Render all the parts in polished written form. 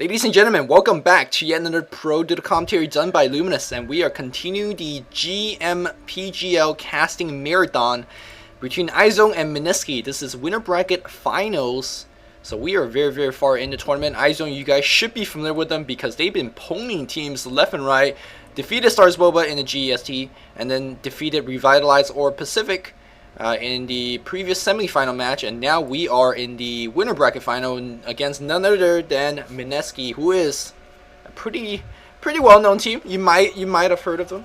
Ladies and gentlemen, welcome back to yet another Pro Dota commentary done by Luminous, and we are continuing the GMPGL casting marathon between iZone and Mineski. This is winner bracket finals, so we are very far in the tournament. iZone, you guys should be familiar with them because they've been ponying teams left and right. Defeated Stars Boba in the GEST, and then defeated Revitalize or Pacific in the previous semi-final match, and now we are in the winner bracket final against none other than Mineski, who is a pretty well-known team. You might have heard of them.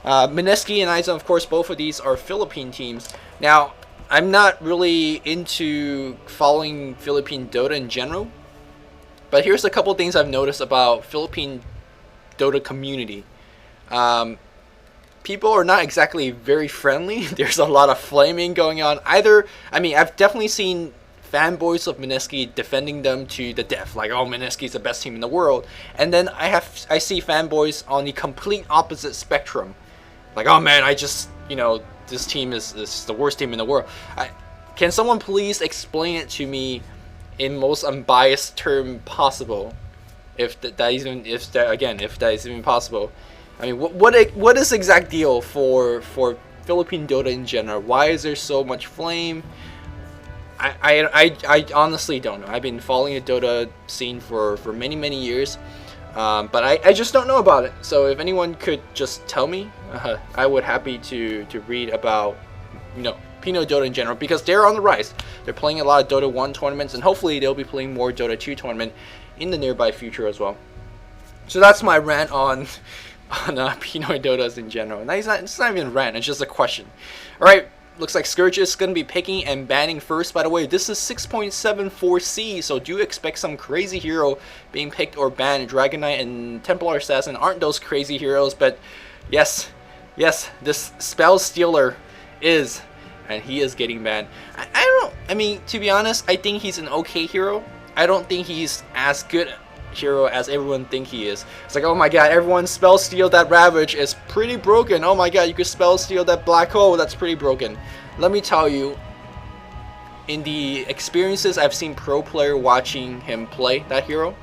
Mineski and iZone, of course, both of these are Philippine teams. Now, I'm not really into following Philippine Dota in general, but here's a couple things I've noticed about Philippine Dota community. People are not exactly very friendly. There's a lot of flaming going on. I've definitely seen fanboys of Mineski defending them to the death, like, oh, Mineski is the best team in the world. And then I see fanboys on the complete opposite spectrum, like, oh man, this team is the worst team in the world. Can someone please explain it to me in most unbiased term possible, if that is even possible? I mean, what is the exact deal for Philippine Dota in general? Why is there so much flame? I honestly don't know. I've been following the Dota scene for many years, but I just don't know about it. So if anyone could just tell me, I would happy to read about Pinoy Dota in general, because they're on the rise. They're playing a lot of Dota 1 tournaments, and hopefully they'll be playing more Dota 2 tournament in the nearby future as well. So that's my rant on Pinoy Dotas in general. And it's not even a rant, it's just a question. Alright, looks like Scourge is going to be picking and banning first. By the way, this is 6.74C, so do expect some crazy hero being picked or banned. Dragon Knight and Templar Assassin aren't those crazy heroes, but yes, this Spell Stealer is, and he is getting banned. To be honest, I think he's an okay hero. I don't think he's as good hero as everyone think he is. It's like, oh my god, everyone spell steal that Ravage is pretty broken. Oh my god, you could spell steal that Black Hole, that's pretty broken. Let me tell you, in the experiences I've seen pro player watching him play that hero,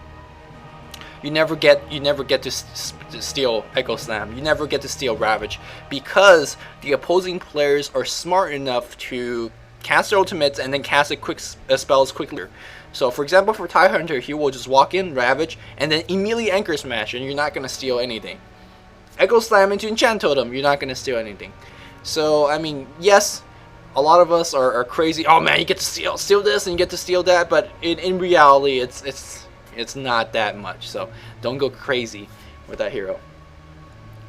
you never get to steal Echo Slam. You never get to steal Ravage, because the opposing players are smart enough to cast their ultimates and then cast spells quickly. So for example, for TIE Hunter, he will just walk in, Ravage, and then immediately Anchor Smash, and you're not going to steal anything. Echo Slam into Enchant Totem, you're not going to steal anything. So, I mean, yes, a lot of us are crazy. Oh man, you get to steal this and you get to steal that, but in reality, it's not that much. So don't go crazy with that hero.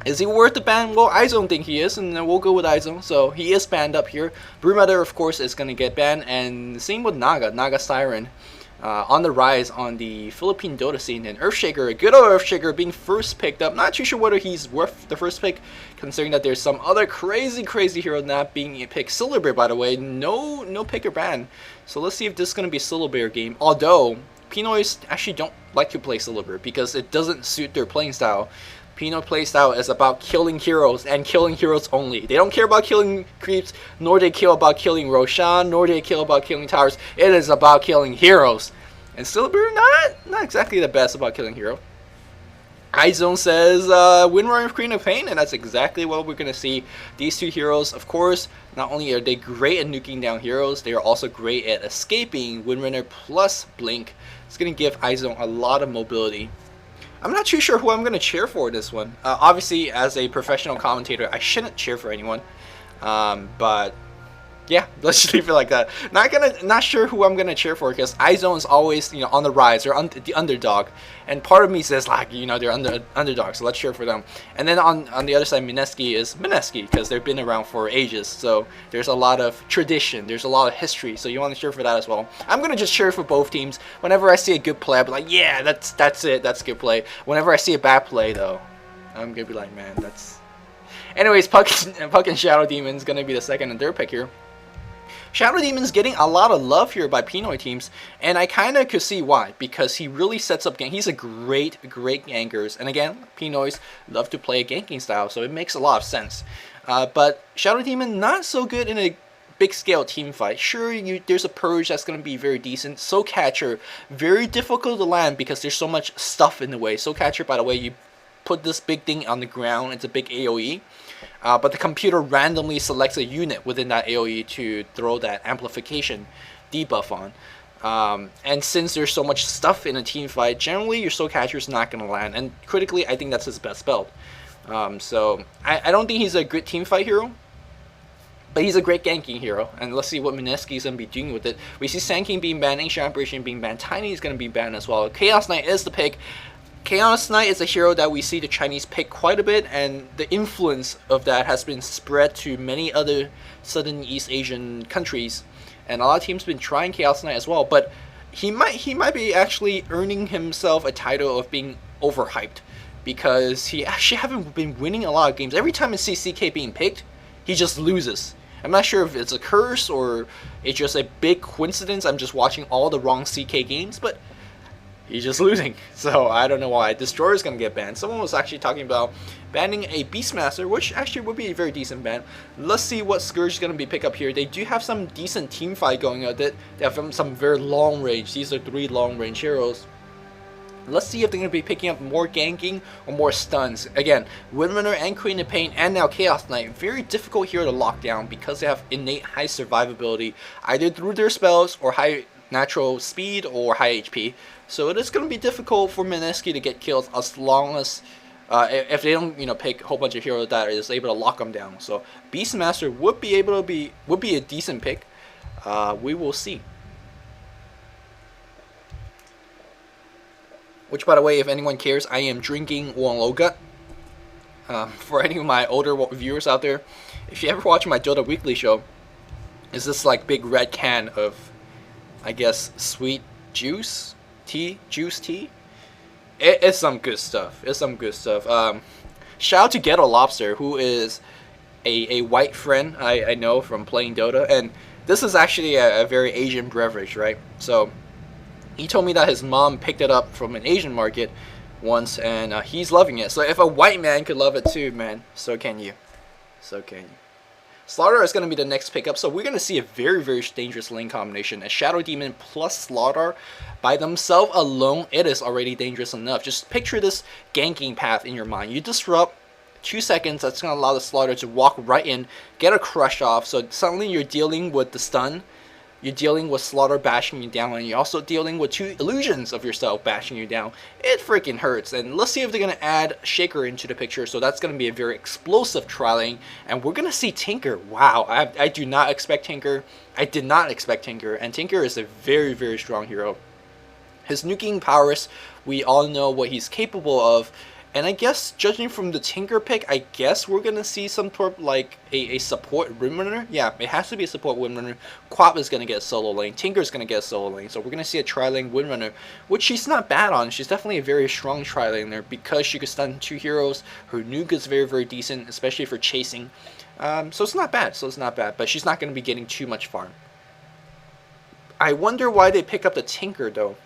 Is he worth the ban? Well, iZone think he is, and then we'll go with iZone. So he is banned up here. Brewmaster, of course, is going to get banned, and same with Naga Siren. On the rise on the Philippine Dota scene, and Earthshaker, a good old Earthshaker, being first picked up. Not too sure whether he's worth the first pick, considering that there's some other crazy hero not being picked. Silverbear, by the way, no pick or ban. So let's see if this is going to be a Silverbear game. Although Pinoys actually don't like to play Silverbear because it doesn't suit their playing style. Pinoy playstyle is about killing heroes, and killing heroes only. They don't care about killing creeps, nor they care about killing Roshan, nor they care about killing towers. It is about killing heroes. And Silverbear, not exactly the best about killing hero. iZone says Windrunner of Queen of Pain, and that's exactly what we're going to see. These two heroes, of course, not only are they great at nuking down heroes, they are also great at escaping. Windrunner plus Blink. It's going to give iZone a lot of mobility. I'm not too sure who I'm going to cheer for this one. Obviously, as a professional commentator, I shouldn't cheer for anyone. But yeah, let's just leave it like that. Not sure who I'm gonna cheer for, because iZone is always on the rise. They're the underdog, and part of me says, like, they're underdogs, so let's cheer for them. And then on the other side, Mineski is Mineski, because they've been around for ages. So there's a lot of tradition, there's a lot of history. So you want to cheer for that as well. I'm gonna just cheer for both teams. Whenever I see a good play, I'll be like, yeah, that's it, that's good play. Whenever I see a bad play, though, I'm gonna be like, man, that's. Anyways, Puck and Shadow Demon's gonna be the second and third pick here. Shadow Demon's getting a lot of love here by Pinoy teams, and I kind of could see why, because he really sets up He's a great gankers, and again, Pinoys love to play a ganking style, so it makes a lot of sense. But Shadow Demon not so good in a big scale team fight, sure, there's a purge that's going to be very decent. Soul Catcher, very difficult to land because there's so much stuff in the way. Soul Catcher, by the way, you put this big thing on the ground, it's a big AoE, but the computer randomly selects a unit within that AoE to throw that amplification debuff on. And since there's so much stuff in a team fight, generally your Soul Catcher is not going to land, and critically I think that's his best build. So I don't think he's a great team fight hero, but he's a great ganking hero, and let's see what Mineski is going to be doing with it. We see Sand King being banned, Ancient Apparition being banned, Tiny is going to be banned as well. Chaos Knight is the pick. Chaos Knight is a hero that we see the Chinese pick quite a bit, and the influence of that has been spread to many other Southern East Asian countries, and a lot of teams have been trying Chaos Knight as well, but he might be actually earning himself a title of being overhyped, because he actually haven't been winning a lot of games. Every time I see CK being picked, he just loses. I'm not sure if it's a curse or it's just a big coincidence. I'm just watching all the wrong CK games, but he's just losing. So I don't know why. Destroyer is going to get banned. Someone was actually talking about banning a Beastmaster, which actually would be a very decent ban. Let's see what Scourge is going to be picked up here. They do have some decent team fight going on. They have some very long range. These are 3 long range heroes. Let's see if they're going to be picking up more ganking or more stuns. Again, Windrunner and Queen of Pain and now Chaos Knight, very difficult here to lock down because they have innate high survivability, either through their spells or high natural speed or high HP. So it is going to be difficult for Mineski to get kills as long as if they don't pick a whole bunch of heroes that is able to lock them down. So Beastmaster would be a decent pick. We will see. Which, by the way, if anyone cares, I am drinking Wonloga. For any of my older viewers out there, if you ever watch my Dota Weekly show, it's this like big red can of, I guess, sweet juice tea. It's some good stuff. Shout out to Ghetto Lobster, who is a white friend I know from playing Dota, and this is actually a very Asian beverage, right? So he told me that his mom picked it up from an Asian market once, and he's loving it. So if a white man could love it too, man, so can you. Slaughter is going to be the next pickup, so we're going to see a very, very dangerous lane combination. A Shadow Demon plus Slaughter by themselves alone, it is already dangerous enough. Just picture this ganking path in your mind. You disrupt 2 seconds, that's going to allow the Slaughter to walk right in, get a crush off, so suddenly you're dealing with the stun. You're dealing with Slaughter bashing you down, and you're also dealing with 2 illusions of yourself bashing you down. It freaking hurts. And let's see if they're going to add Shaker into the picture. So that's going to be a very explosive trialing. And we're going to see Tinker. Wow, I do not expect Tinker. I did not expect Tinker. And Tinker is a very, very strong hero. His nuking powers, we all know what he's capable of. And I guess, judging from the Tinker pick, I guess we're going to see some sort of like a support Windrunner. Yeah, it has to be a support Windrunner. Quap is going to get a solo lane. Tinker's going to get a solo lane. So we're going to see a tri-lane Windrunner, which she's not bad on. She's definitely a very strong tri-lane there because she could stun 2 heroes. Her nuke is very, very decent, especially for chasing. So it's not bad. But she's not going to be getting too much farm. I wonder why they pick up the Tinker, though.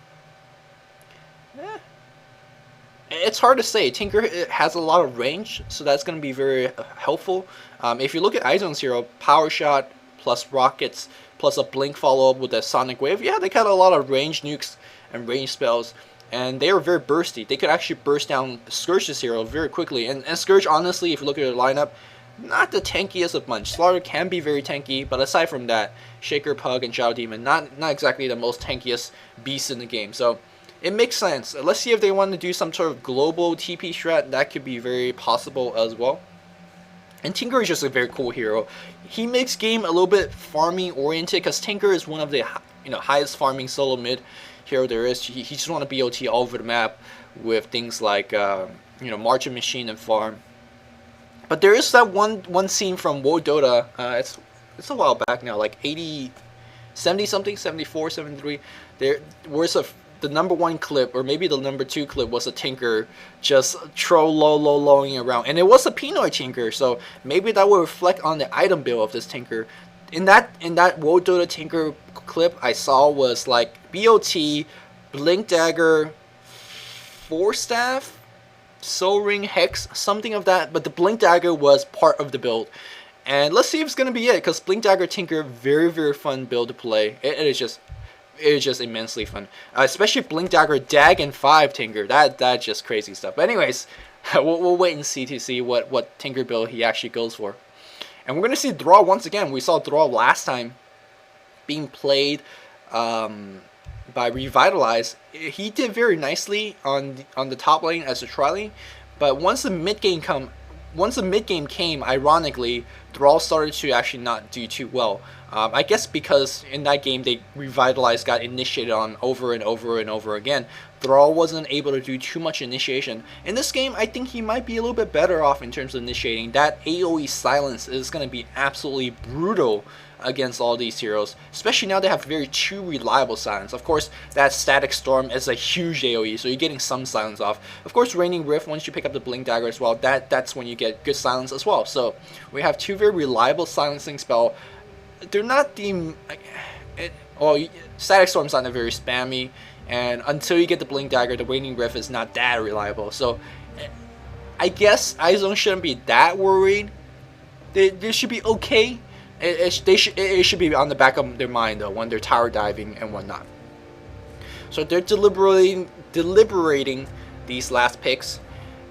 It's hard to say. Tinker has a lot of range, so that's going to be very helpful. If you look at iZone's hero, Power Shot plus Rockets plus a Blink follow-up with a Sonic Wave, yeah, they got a lot of range nukes and range spells, and they are very bursty. They could actually burst down Scourge's hero very quickly. And Scourge, honestly, if you look at their lineup, not the tankiest of bunch. Slaughter can be very tanky, but aside from that, Shaker, Pug, and Shadow Demon, not exactly the most tankiest beasts in the game. So it makes sense. Let's see if they want to do some sort of global TP strat. That could be very possible as well. And Tinker is just a very cool hero. He makes game a little bit farming oriented because Tinker is one of the highest farming solo mid hero there is. He just want to BOT all over the map with things like Marching Machine and farm. But there is that one scene from World Dota. It's a while back now, like 70 something, 74, 73. There was the #1 clip, or maybe the #2 clip, was a Tinker just lowing around, and it was a Pinoy Tinker, so maybe that will reflect on the item build of this Tinker. In that World Dota Tinker clip I saw was like BOT, Blink Dagger, Force Staff, Soul Ring, Hex, something of that, but the Blink Dagger was part of the build. And let's see if it's gonna be it, because Blink Dagger Tinker, very fun build to play. It is just immensely fun, especially Blink Dagger Dag and 5 Tinker. That's just crazy stuff. But anyways, we'll wait and see to see what Tinker build he actually goes for. And we're gonna see Thrall once again. We saw Thrall last time being played by Revitalize. He did very nicely on the top lane as a tri lane, but once the mid game came, ironically, Thrall started to actually not do too well. I guess because in that game they Revitalize got initiated on over and over again. Thrall wasn't able to do too much initiation. In this game, I think he might be a little bit better off in terms of initiating. That AoE silence is going to be absolutely brutal against all these heroes, especially now they have two reliable silence. Of course, that Static Storm is a huge AoE, so you're getting some silence off. Of course, Raining Rift, once you pick up the Blink Dagger as well, that's when you get good silence as well. So we have two very reliable silencing spell. They're not the Static Storm's not very spammy, and until you get the Blink Dagger, the Raining Rift is not that reliable. So I guess iZone shouldn't be that worried. They should be okay. It should be on the back of their mind though when they're tower diving and whatnot. So they're deliberating these last picks,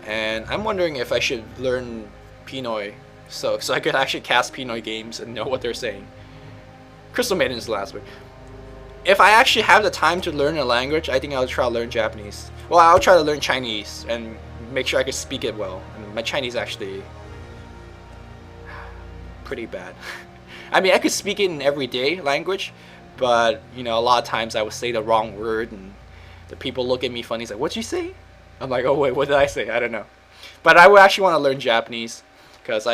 and I'm wondering if I should learn Pinoy so I could actually cast Pinoy games and know what they're saying. Crystal Maiden is the last pick. If I actually have the time to learn a language, I think I'll try to learn Japanese. Well, I'll try to learn Chinese and make sure I can speak it well. And my Chinese actually pretty bad. I mean, I could speak it in everyday language, but you know, a lot of times I would say the wrong word and the people look at me funny. It's like, what'd you say? I'm like, oh wait, what did I say? I don't know. But I would actually want to learn Japanese, because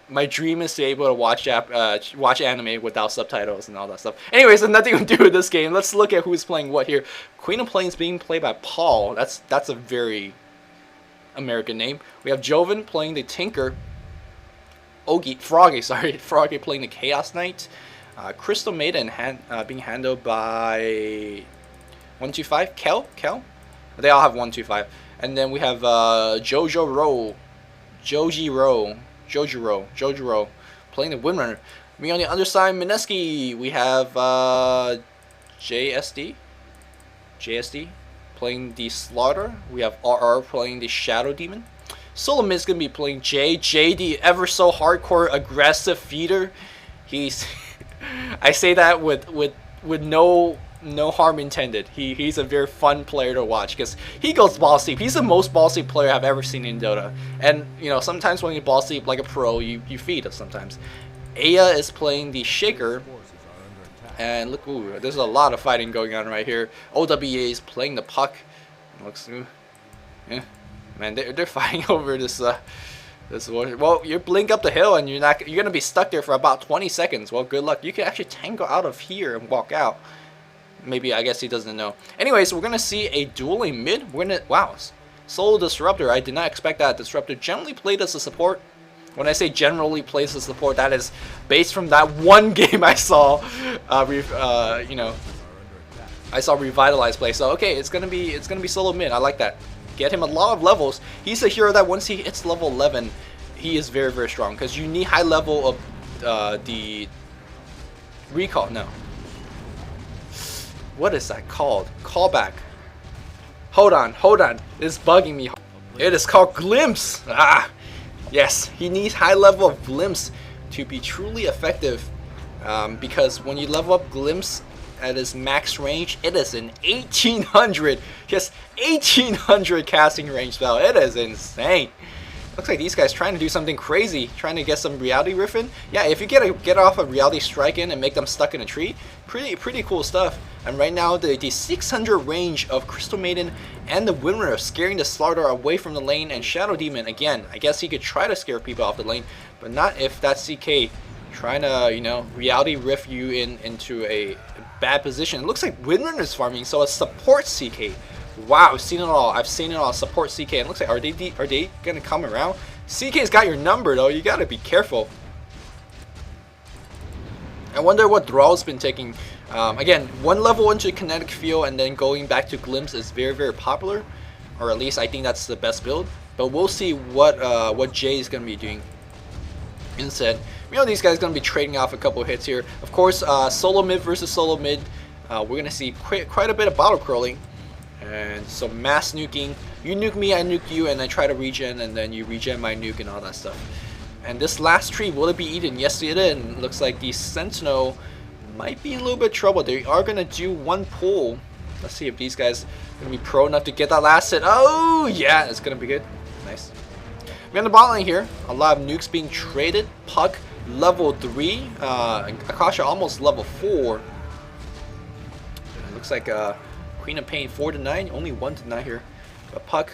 my dream is to be able to watch anime without subtitles and all that stuff. Anyways, it's nothing to do with this game. Let's look at who's playing what here. Queen of Plains being played by Paul. That's a very American name. We have Joven playing the Tinker. Froggy playing the Chaos Knight. Crystal Maiden being handled by 125. Kel. They all have 125. And then we have Jojiro playing the Windrunner. Me on the other side, Mineski. We have JSD playing the Slaughter. We have RR playing the Shadow Demon. Solo Mid is going to be playing Jay, the ever so hardcore aggressive feeder. He's I say that with no harm intended. He's a very fun player to watch because he goes ball sleep. He's the most ball sleep player I've ever seen in Dota. And you know, sometimes when you ball sleep like a pro, you feed us sometimes. Aya is playing the Shaker. And look, ooh, there's a lot of fighting going on right here. OWA is playing the Puck. Looks, yeah. Man, they're fighting over this one. Well, you blink up the hill and you're gonna be stuck there for about 20 seconds. Well, good luck. You can actually tangle out of here and walk out. Maybe, I guess he doesn't know. Anyways, we're gonna see a dueling mid. Wow, Solo Disruptor. I did not expect that. Disruptor generally played as a support. When I say generally plays as a support, that is based from that one game I saw. You know, I saw Revitalize play. So okay, it's gonna be Solo mid. I like that. Get him a lot of levels. He's a hero that once he hits level 11, he is very, very strong. Because you need high level of the recall. No. What is that called? Callback. Hold on. It's bugging me. It is called Glimpse. Ah, yes. He needs high level of Glimpse to be truly effective. Because when you level up Glimpse at his max range, it is an 1800. Yes, 1800 casting range spell. It is insane. Looks like these guys trying to do something crazy, trying to get some reality riff in. Yeah, if you get off a reality strike in and make them stuck in a tree, pretty cool stuff. And right now the 600 range of Crystal Maiden and the Windrunner scaring the Slaughter away from the lane, and Shadow Demon again. I guess he could try to scare people off the lane, but not if that's CK trying to, you know, reality riff you into a bad position. It looks like Windrunner's farming, so a support CK. Wow, I've seen it all. Support CK. And it looks like are they gonna come around? CK's got your number though. You gotta be careful. I wonder what Thrall's been taking. Again, one level into Kinetic Field and then going back to Glimpse is very, very popular, or at least I think that's the best build. But we'll see what Jay is gonna be doing. Instead, we know these guys going to be trading off a couple of hits here. Of course, solo mid versus solo mid. We're going to see quite a bit of bottle crawling. And some mass nuking. You nuke me, I nuke you, and I try to regen, and then you regen my nuke and all that stuff. And this last tree, will it be eaten? Yes, it is. Looks like the Sentinel might be in a little bit of trouble. They are going to do one pull. Let's see if these guys are going to be pro enough to get that last hit. Oh, yeah, it's going to be good. Nice. We're on the bot lane here. A lot of nukes being traded. Puck, level 3. Akasha almost level 4. It looks like Queen of Pain 4 to 9. Only 1 to 9 here. But Puck,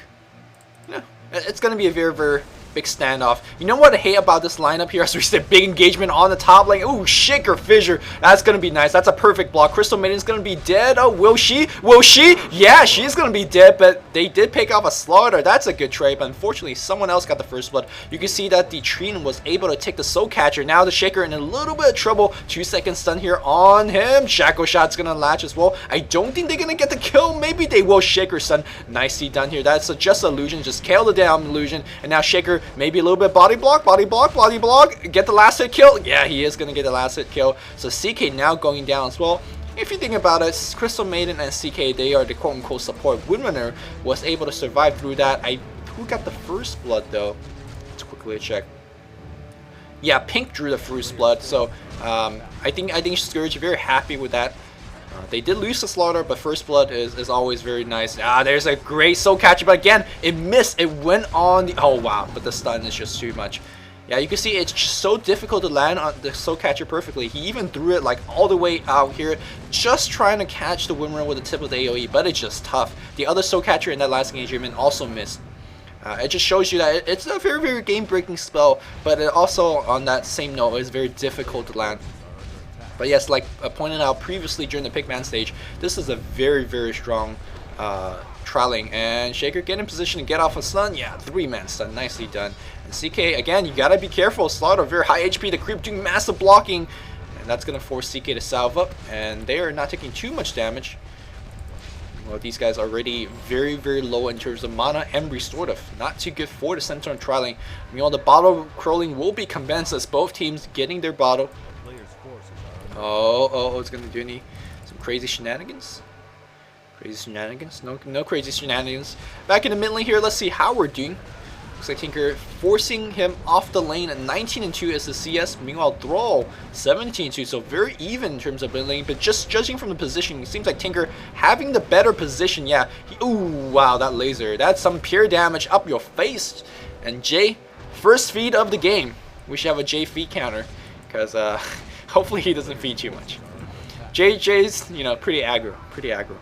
yeah, it's going to be a very big standoff. You know what I hate about this lineup here? As we said, big engagement on the top lane. Ooh, Shaker Fissure. That's going to be nice. That's a perfect block. Crystal Maiden's going to be dead. Oh, will she? Will she? Yeah, she's going to be dead, but they did pick off a Slaughter. That's a good trade, but unfortunately, someone else got the first blood. You can see that the Trine was able to take the Soul Catcher. Now the Shaker in a little bit of trouble. 2-second stun here on him. Shackle Shot's going to latch as well. I don't think they're going to get the kill. Maybe they will. Shaker stun. Nicely done here. That's just illusion. Just KO the down illusion. And now Shaker maybe a little bit body block. Get the last hit kill. Yeah, he is going to get the last hit kill. So CK now going down as well. If you think about it, Crystal Maiden and CK, they are the quote-unquote support. Windrunner was able to survive through that. Who got the first blood though? Let's quickly check. Yeah, Pink drew the first blood. So I think Scourge very happy with that. They did lose the Slaughter, but first blood is always very nice. There's a great Soul Catcher, but again, it missed. It went on the... Oh, wow, but the stun is just too much. Yeah, you can see it's just so difficult to land on the Soul Catcher perfectly. He even threw it like all the way out here, just trying to catch the Windrunner with the tip of the AoE, but it's just tough. The other Soul Catcher in that last engagement also missed. It just shows you that it's a very game-breaking spell, but it also, on that same note, is very difficult to land. But yes, like pointed out previously during the Pickman stage, this is a very strong trialing. And Shaker get in position to get off a stun. Yeah, 3-man stun. Nicely done. And CK, again, you gotta be careful. Slaughter, very high HP. The creep doing massive blocking. And that's gonna force CK to salve up. And they are not taking too much damage. Well, these guys are already very low in terms of mana and restorative. Not too good for the center on trialing. The bottle crawling will be commenced as both teams getting their bottle. Oh, it's gonna do some crazy shenanigans. No crazy shenanigans. Back in the mid lane here, let's see how we're doing. Looks like Tinker forcing him off the lane. At 19-2 is the CS. Meanwhile, Thrall 17-2, so very even in terms of mid lane. But just judging from the position, it seems like Tinker having the better position. Yeah. Ooh, wow, that laser. That's some pure damage up your face. And Jay, first feed of the game. We should have a Jay feed counter, because hopefully he doesn't feed too much. Jay's, pretty aggro.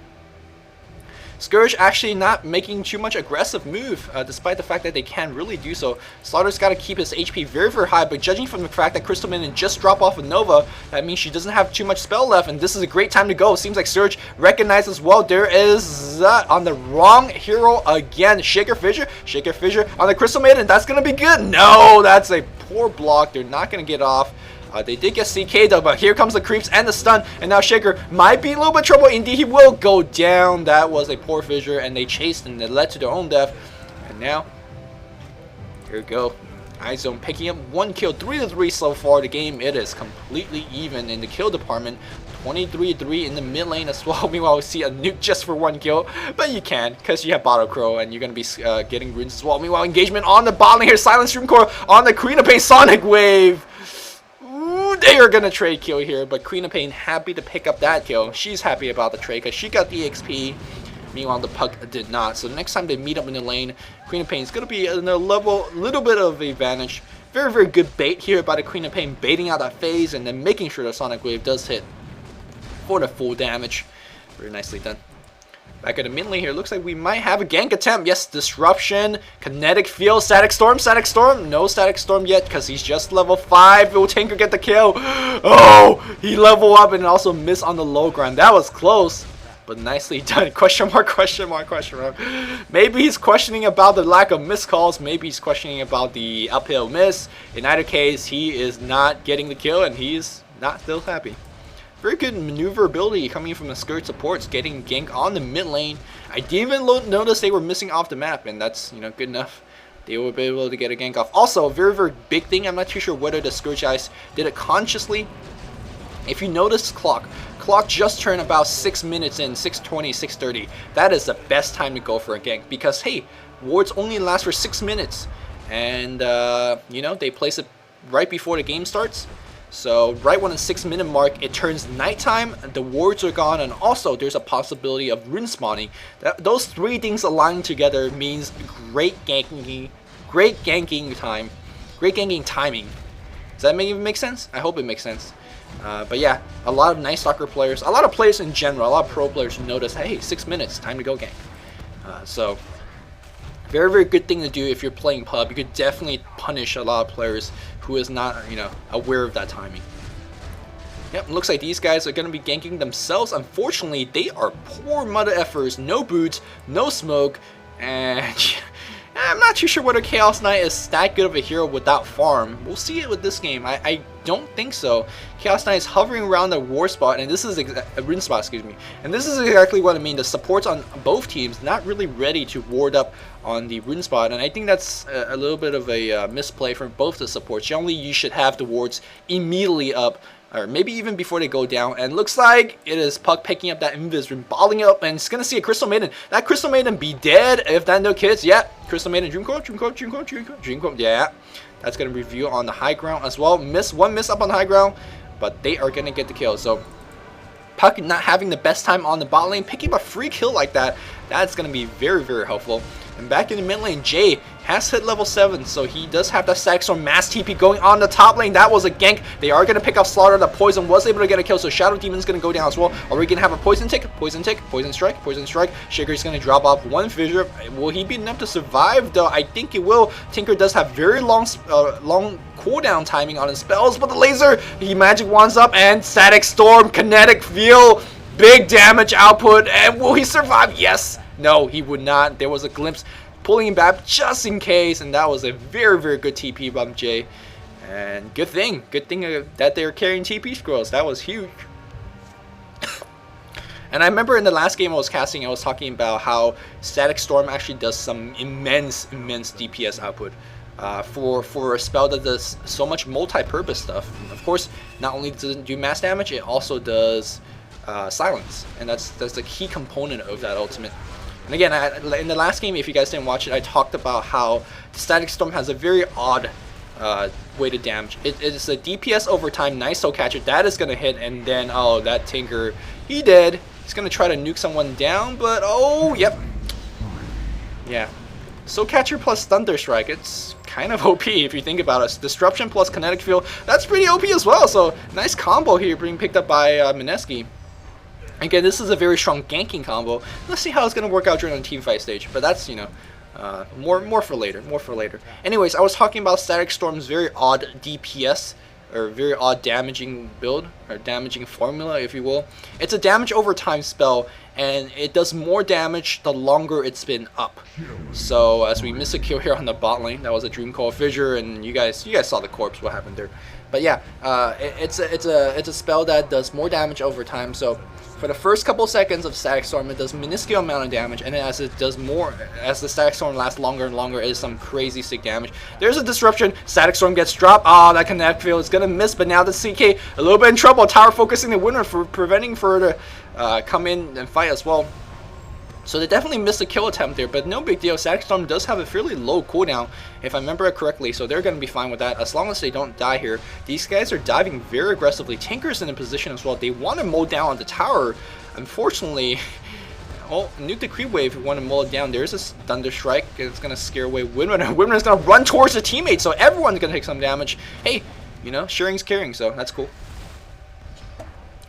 Scourge actually not making too much aggressive move, despite the fact that they can really do so. Slaughter's got to keep his HP very high, but judging from the fact that Crystal Maiden just dropped off a Nova, that means she doesn't have too much spell left, and this is a great time to go. Seems like Surge recognizes, well, there is on the wrong hero again. Shaker Fissure on the Crystal Maiden. That's going to be good. No, that's a poor block. They're not going to get off. They did get CK though, but here comes the creeps and the stun, and now Shaker might be in a little bit of trouble. Indeed, he will go down. That was a poor fissure, and they chased, and it led to their own death. And now, here we go. iZone picking up 1 kill, 3-3 so far. The game, it is completely even in the kill department. 23-3 in the mid lane as well. Meanwhile, we see a nuke just for 1 kill, but you can, because you have Bottle Crow, and you're going to be getting runes as well. Meanwhile, engagement on the bottom here. Silent Stream Core on the Queen of Pain Sonic Wave. They are going to trade kill here, but Queen of Pain happy to pick up that kill. She's happy about the trade because she got the XP. Meanwhile, the Puck did not. So next time they meet up in the lane, Queen of Pain is going to be in a little bit of advantage. Very good bait here by the Queen of Pain, baiting out that phase and then making sure the Sonic Wave does hit for the full damage. Very nicely done. Back at the mid lane here, looks like we might have a gank attempt. Yes, Disruption, Kinetic Field, Static Storm. No Static Storm yet because he's just level 5. Will Tinker get the kill? Oh, he leveled up and also missed on the low ground. That was close, but nicely done. Question mark. Maybe he's questioning about the lack of missed calls. Maybe he's questioning about the uphill miss. In either case, he is not getting the kill and he's not still happy. Very good maneuverability coming from the Scourge supports, getting gank on the mid lane. I didn't even notice they were missing off the map, and that's good enough. they will be able to get a gank off. Also, a very, very big thing, I'm not too sure whether the Scourge guys did it consciously. If you notice clock just turned about 6 minutes in, 6:20, 6:30. That is the best time to go for a gank because, hey, wards only last for 6 minutes. And, you know, they place it right before the game starts. So right when the 6-minute mark, it turns nighttime, the wards are gone, and also there's a possibility of rune spawning. Those three things aligned together means great ganking time, great ganking timing. Does that make sense? I hope it makes sense. But yeah, a lot of Night Stalker players, a lot of players in general, a lot of pro players notice, hey, 6 minutes, time to go gank. So very, very good thing to do if you're playing pub. You could definitely punish a lot of players who is not, you know, aware of that timing. Yep, looks like these guys are going to be ganking themselves. Unfortunately, they are poor mother effers. No boots, no smoke, and I'm not too sure whether Chaos Knight is that good of a hero without farm. We'll see it with this game. I don't think so. Chaos Knight is hovering around the war spot, and this is a rune spot, excuse me. And this is exactly what I mean. The supports on both teams not really ready to ward up on the rune spot, and I think that's a little bit of a misplay from both the supports. Generally, you should have the wards immediately up, or maybe even before they go down. And looks like it is Puck picking up that invis rune, balling up, and it's gonna see a Crystal Maiden. That Crystal Maiden be dead if that no kids. Yeah, Crystal Maiden, Dream Core, yeah. That's gonna review on the high ground as well. One miss up on the high ground, but they are gonna get the kill. So Puck not having the best time on the bot lane, picking up a free kill like that, that's gonna be very, very helpful. And back in the mid lane, Jay has hit level 7, so he does have that Static Storm mass TP going on the top lane. That was a gank. They are going to pick up Slaughter. The Poison was able to get a kill, so Shadow Demon's going to go down as well. Are we going to have a Poison tick? Poison tick, Poison Strike, Poison Strike. Shaker's going to drop off one Fissure. Will he be enough to survive, though? I think it will. Tinker does have very long cooldown timing on his spells, but the laser, he magic wands up, and Static Storm, Kinetic Field, big damage output, and will he survive? Yes. No, he would not. There was a glimpse pulling him back just in case, and that was a very, very good TP bump, Jay. And good thing that they're carrying TP scrolls. That was huge. And I remember in the last game I was casting, I was talking about how Static Storm actually does some immense DPS output for a spell that does so much multi-purpose stuff. Of course, not only does it do mass damage, it also does silence, and that's the key component of that ultimate. And again, in the last game, if you guys didn't watch it, I talked about how Static Storm has a very odd way to damage. It is a DPS over time, nice soul catcher, that is going to hit, and then, oh, that Tinker, he dead. He's going to try to nuke someone down, but, oh, yep. Yeah. Soul catcher plus Thunder Strike, it's kind of OP if you think about it. Disruption plus Kinetic Field, that's pretty OP as well, so nice combo here being picked up by Mineski. Again, this is a very strong ganking combo. Let's see how it's going to work out during the team fight stage. But that's, you know, more for later. Anyways, I was talking about Static Storm's very odd DPS, or very odd damaging build, or damaging formula, if you will. It's a damage over time spell, and it does more damage the longer it's been up. So as we miss a kill here on the bot lane, that was a Dream Call Fissure, and you guys saw the corpse, what happened there. But yeah, it's a spell that does more damage over time. So for the first couple seconds of Static Storm, it does minuscule amount of damage, and then as it does more, as the Static Storm lasts longer and longer, it is some crazy sick damage. There's a disruption, Static Storm gets dropped, that Kinetic Field is gonna miss, but now the CK a little bit in trouble. Tower focusing the winner for preventing her to come in and fight as well. So they definitely missed a kill attempt there, but no big deal. Static Storm does have a fairly low cooldown, if I remember it correctly, so they're going to be fine with that as long as they don't die here. These guys are diving very aggressively. Tinker's in a position as well. They want to mow down on the tower. Unfortunately, oh, nuke the creep wave if you want to mow it down. There's a Thunder Strike, and it's going to scare away Windrunner. Windrunner's going to run towards the teammate, so everyone's going to take some damage. Hey, you know, sharing's caring, so that's cool.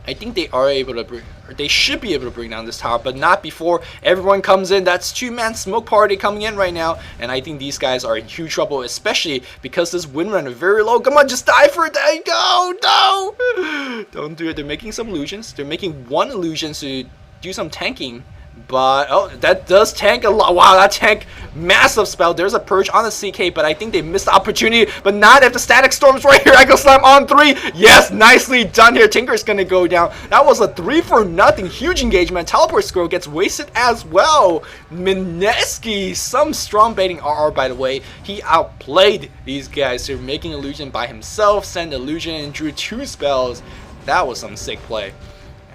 I think they are able to bring, or they should be able to bring down this tower, but not before everyone comes in. That's two-man smoke party coming in right now, and I think these guys are in huge trouble, especially because this Windrunner is very low. Come on, just die for it. There you go. No, don't do it. They're making some illusions. They're making one illusion to do some tanking, But, oh, that does tank a lot. Wow, that tank massive spell. There's a purge on the CK, but I think they missed the opportunity. But not if the static storm's right here. Echo Slam on 3. Yes, nicely done here. Tinker's going to go down. That was a 3-for-0. Huge engagement. Teleport Scroll gets wasted as well. Mineski, some strong baiting RR, by the way. He outplayed these guys here, making illusion by himself, send illusion, and drew 2 spells. That was some sick play.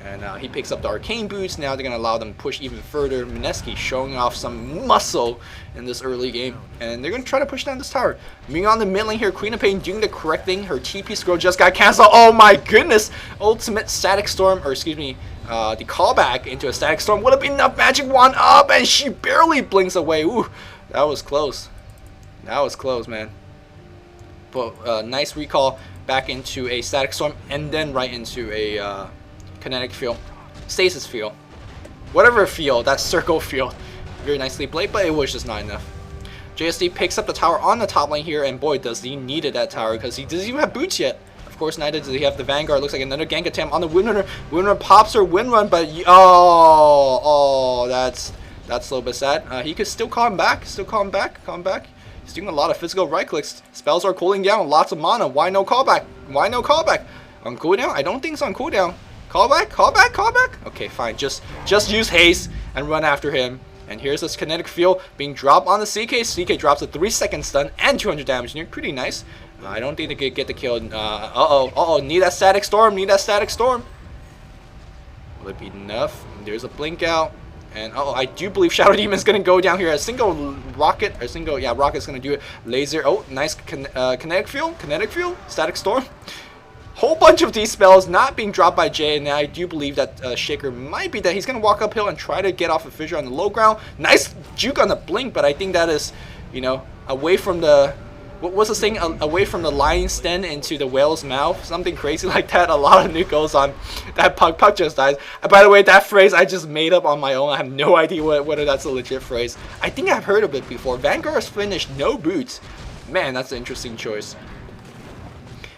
And he picks up the arcane boots. Now they're going to allow them to push even further. Mineski showing off some muscle in this early game. And they're going to try to push down this tower. Moving on the mid lane here. Queen of Pain doing the correct thing. Her TP scroll just got canceled. Oh my goodness. Ultimate Static Storm, or excuse me, the callback into a Static Storm would have been enough. Magic Wand up, and she barely blinks away. Ooh, that was close. That was close, man. But nice recall back into a Static Storm, and then right into a kinetic field, stasis field, whatever field, that circle field. Very nicely played, but it was just not enough. JSD picks up the tower on the top lane here, and boy, does he needed that tower, because he doesn't even have boots yet. Of course, neither does he have the Vanguard. Looks like another gank attempt on the Windrunner. Windrunner pops her Windrun, but that's a little bit sad. He could still call him back. He's doing a lot of physical right clicks. Spells are cooling down. Lots of mana. Why no callback? Why no callback? On cooldown? I don't think it's on cooldown. Callback. Okay, fine. Just use haste and run after him. And here's this kinetic field being dropped on the CK. CK drops a 3-second stun and 200 damage. Pretty nice. I don't think they could get the kill. Need that static storm. Will it be enough? There's a blink out. And I do believe Shadow Demon is going to go down here. A single rocket, rocket's going to do it. Laser. Oh, nice kinetic field. Static storm. Whole bunch of these spells not being dropped by Jay, and I do believe that Shaker might be that he's going to walk uphill and try to get off a fissure on the low ground. Nice juke on the blink, but I think that is, away from the, what was the saying, away from the lion's den into the whale's mouth, something crazy like that. A lot of nuke goes on. That Puck just dies. By the way, that phrase I just made up on my own. I have no idea whether that's a legit phrase. I think I've heard of it before. Vanguard's finished, no boots. Man, that's an interesting choice.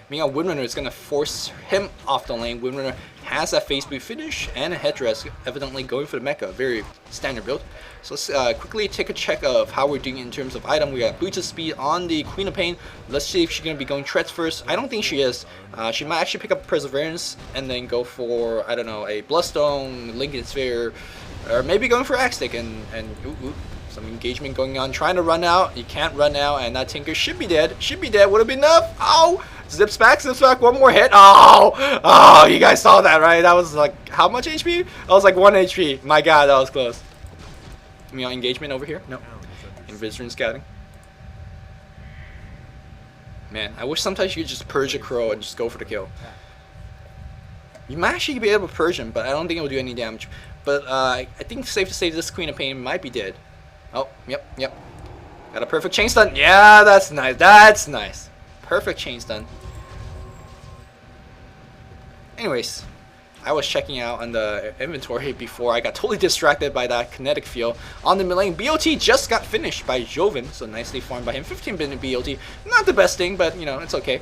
Meanwhile, Windrunner is going to force him off the lane. Windrunner has that face boot finish and a headdress, evidently going for the mecha. Very standard build. So let's quickly take a check of how we're doing in terms of item. We got boots of speed on the Queen of Pain. Let's see if she's going to be going treads first. I don't think she is. She might actually pick up Perseverance and then go for, I don't know, a Bloodstone, Lincoln Sphere, or maybe going for Axstick and some engagement going on. Trying to run out. You can't run out, and that Tinker should be dead. Would have been enough. Ow! Zips back, one more hit. Oh, you guys saw that, right? That was like, how much HP? That was like 1 HP. My god, that was close. Engagement over here? No. Invision scouting. Man, I wish sometimes you could just purge a crow and just go for the kill. You might actually be able to purge him, but I don't think it will do any damage. But I think it's safe to say this Queen of Pain might be dead. Oh, yep. Got a perfect chain stun. Yeah, that's nice. Perfect chain stun. Anyways, I was checking out on the inventory before I got totally distracted by that kinetic field on the mid lane. BOT just got finished by Joven, so nicely farmed by him. 15-minute BOT, not the best thing, but it's okay.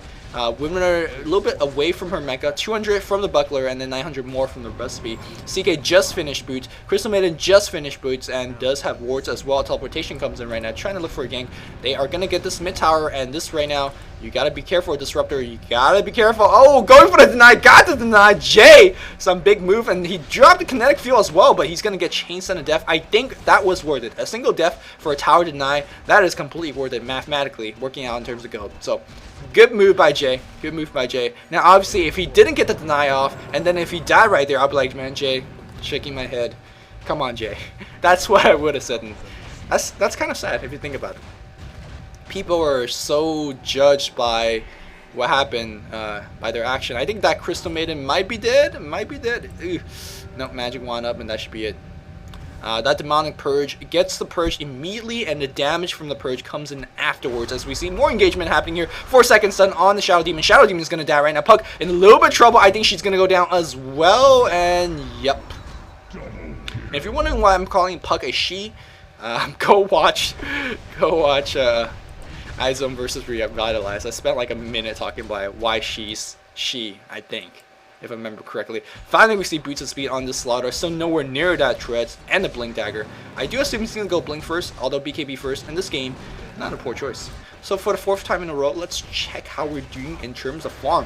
Women are a little bit away from her mecha, 200 from the buckler, and then 900 more from the recipe. CK just finished boots. Crystal Maiden just finished boots and does have wards as well. Teleportation comes in right now, trying to look for a gank. They are gonna get this mid tower, and this right now, you gotta be careful, Disruptor. You gotta be careful. Oh, going for the deny, got the deny. Jay, some big move, and he dropped the kinetic field as well, but he's gonna get chain stun to death. I think that was worth it. A single death for a tower deny, that is completely worth it mathematically, working out in terms of gold. So, good move by Jay. Now, obviously, if he didn't get the deny off, and then if he died right there, I'll be like, man, Jay, shaking my head. Come on, Jay. That's what I would have said. And that's kind of sad if you think about it. People are so judged by what happened by their action. I think that Crystal Maiden might be dead. Ooh. No, magic wand up, and that should be it. That demonic purge gets the purge immediately, and the damage from the purge comes in afterwards as we see more engagement happening here. 4 seconds stun on the Shadow Demon. Shadow Demon is going to die right now. Puck in a little bit of trouble. I think she's going to go down as well, and yep. And if you're wondering why I'm calling Puck a she, go watch iZone versus Revitalize. I spent like a minute talking about why she's she, I think. if I remember correctly. Finally, we see Boots of Speed on the Slaughter, so nowhere near that Treads and the Blink Dagger. I do assume he's going to go Blink first, although BKB first in this game, not a poor choice. So for the 4th time in a row, let's check how we're doing in terms of farm.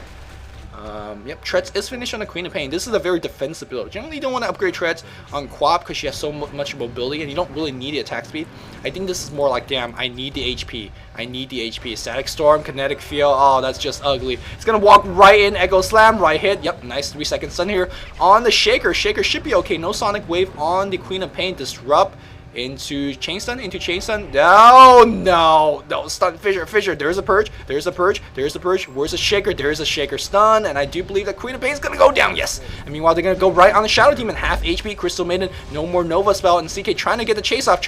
Yep, Treads is finished on the Queen of Pain. This is a very defensive build. Generally, you don't want to upgrade Treads on Quap because she has so much mobility and you don't really need the attack speed. I think this is more like, damn, I need the HP. I need the HP. Static Storm, Kinetic Field, oh, that's just ugly. It's going to walk right in, Echo Slam, right hit. Yep, nice 3-second stun here on the Shaker. Shaker should be okay. No Sonic Wave on the Queen of Pain. Disrupt. Into chain stun, no, stun, Fissure, there's a purge, there's a purge, where's the Shaker, there's a Shaker stun, and I do believe that Queen of Pain is gonna go down, yes, and meanwhile they're gonna go right on the Shadow Demon, half HP, Crystal Maiden, no more Nova Spell, and CK trying to get the chase off,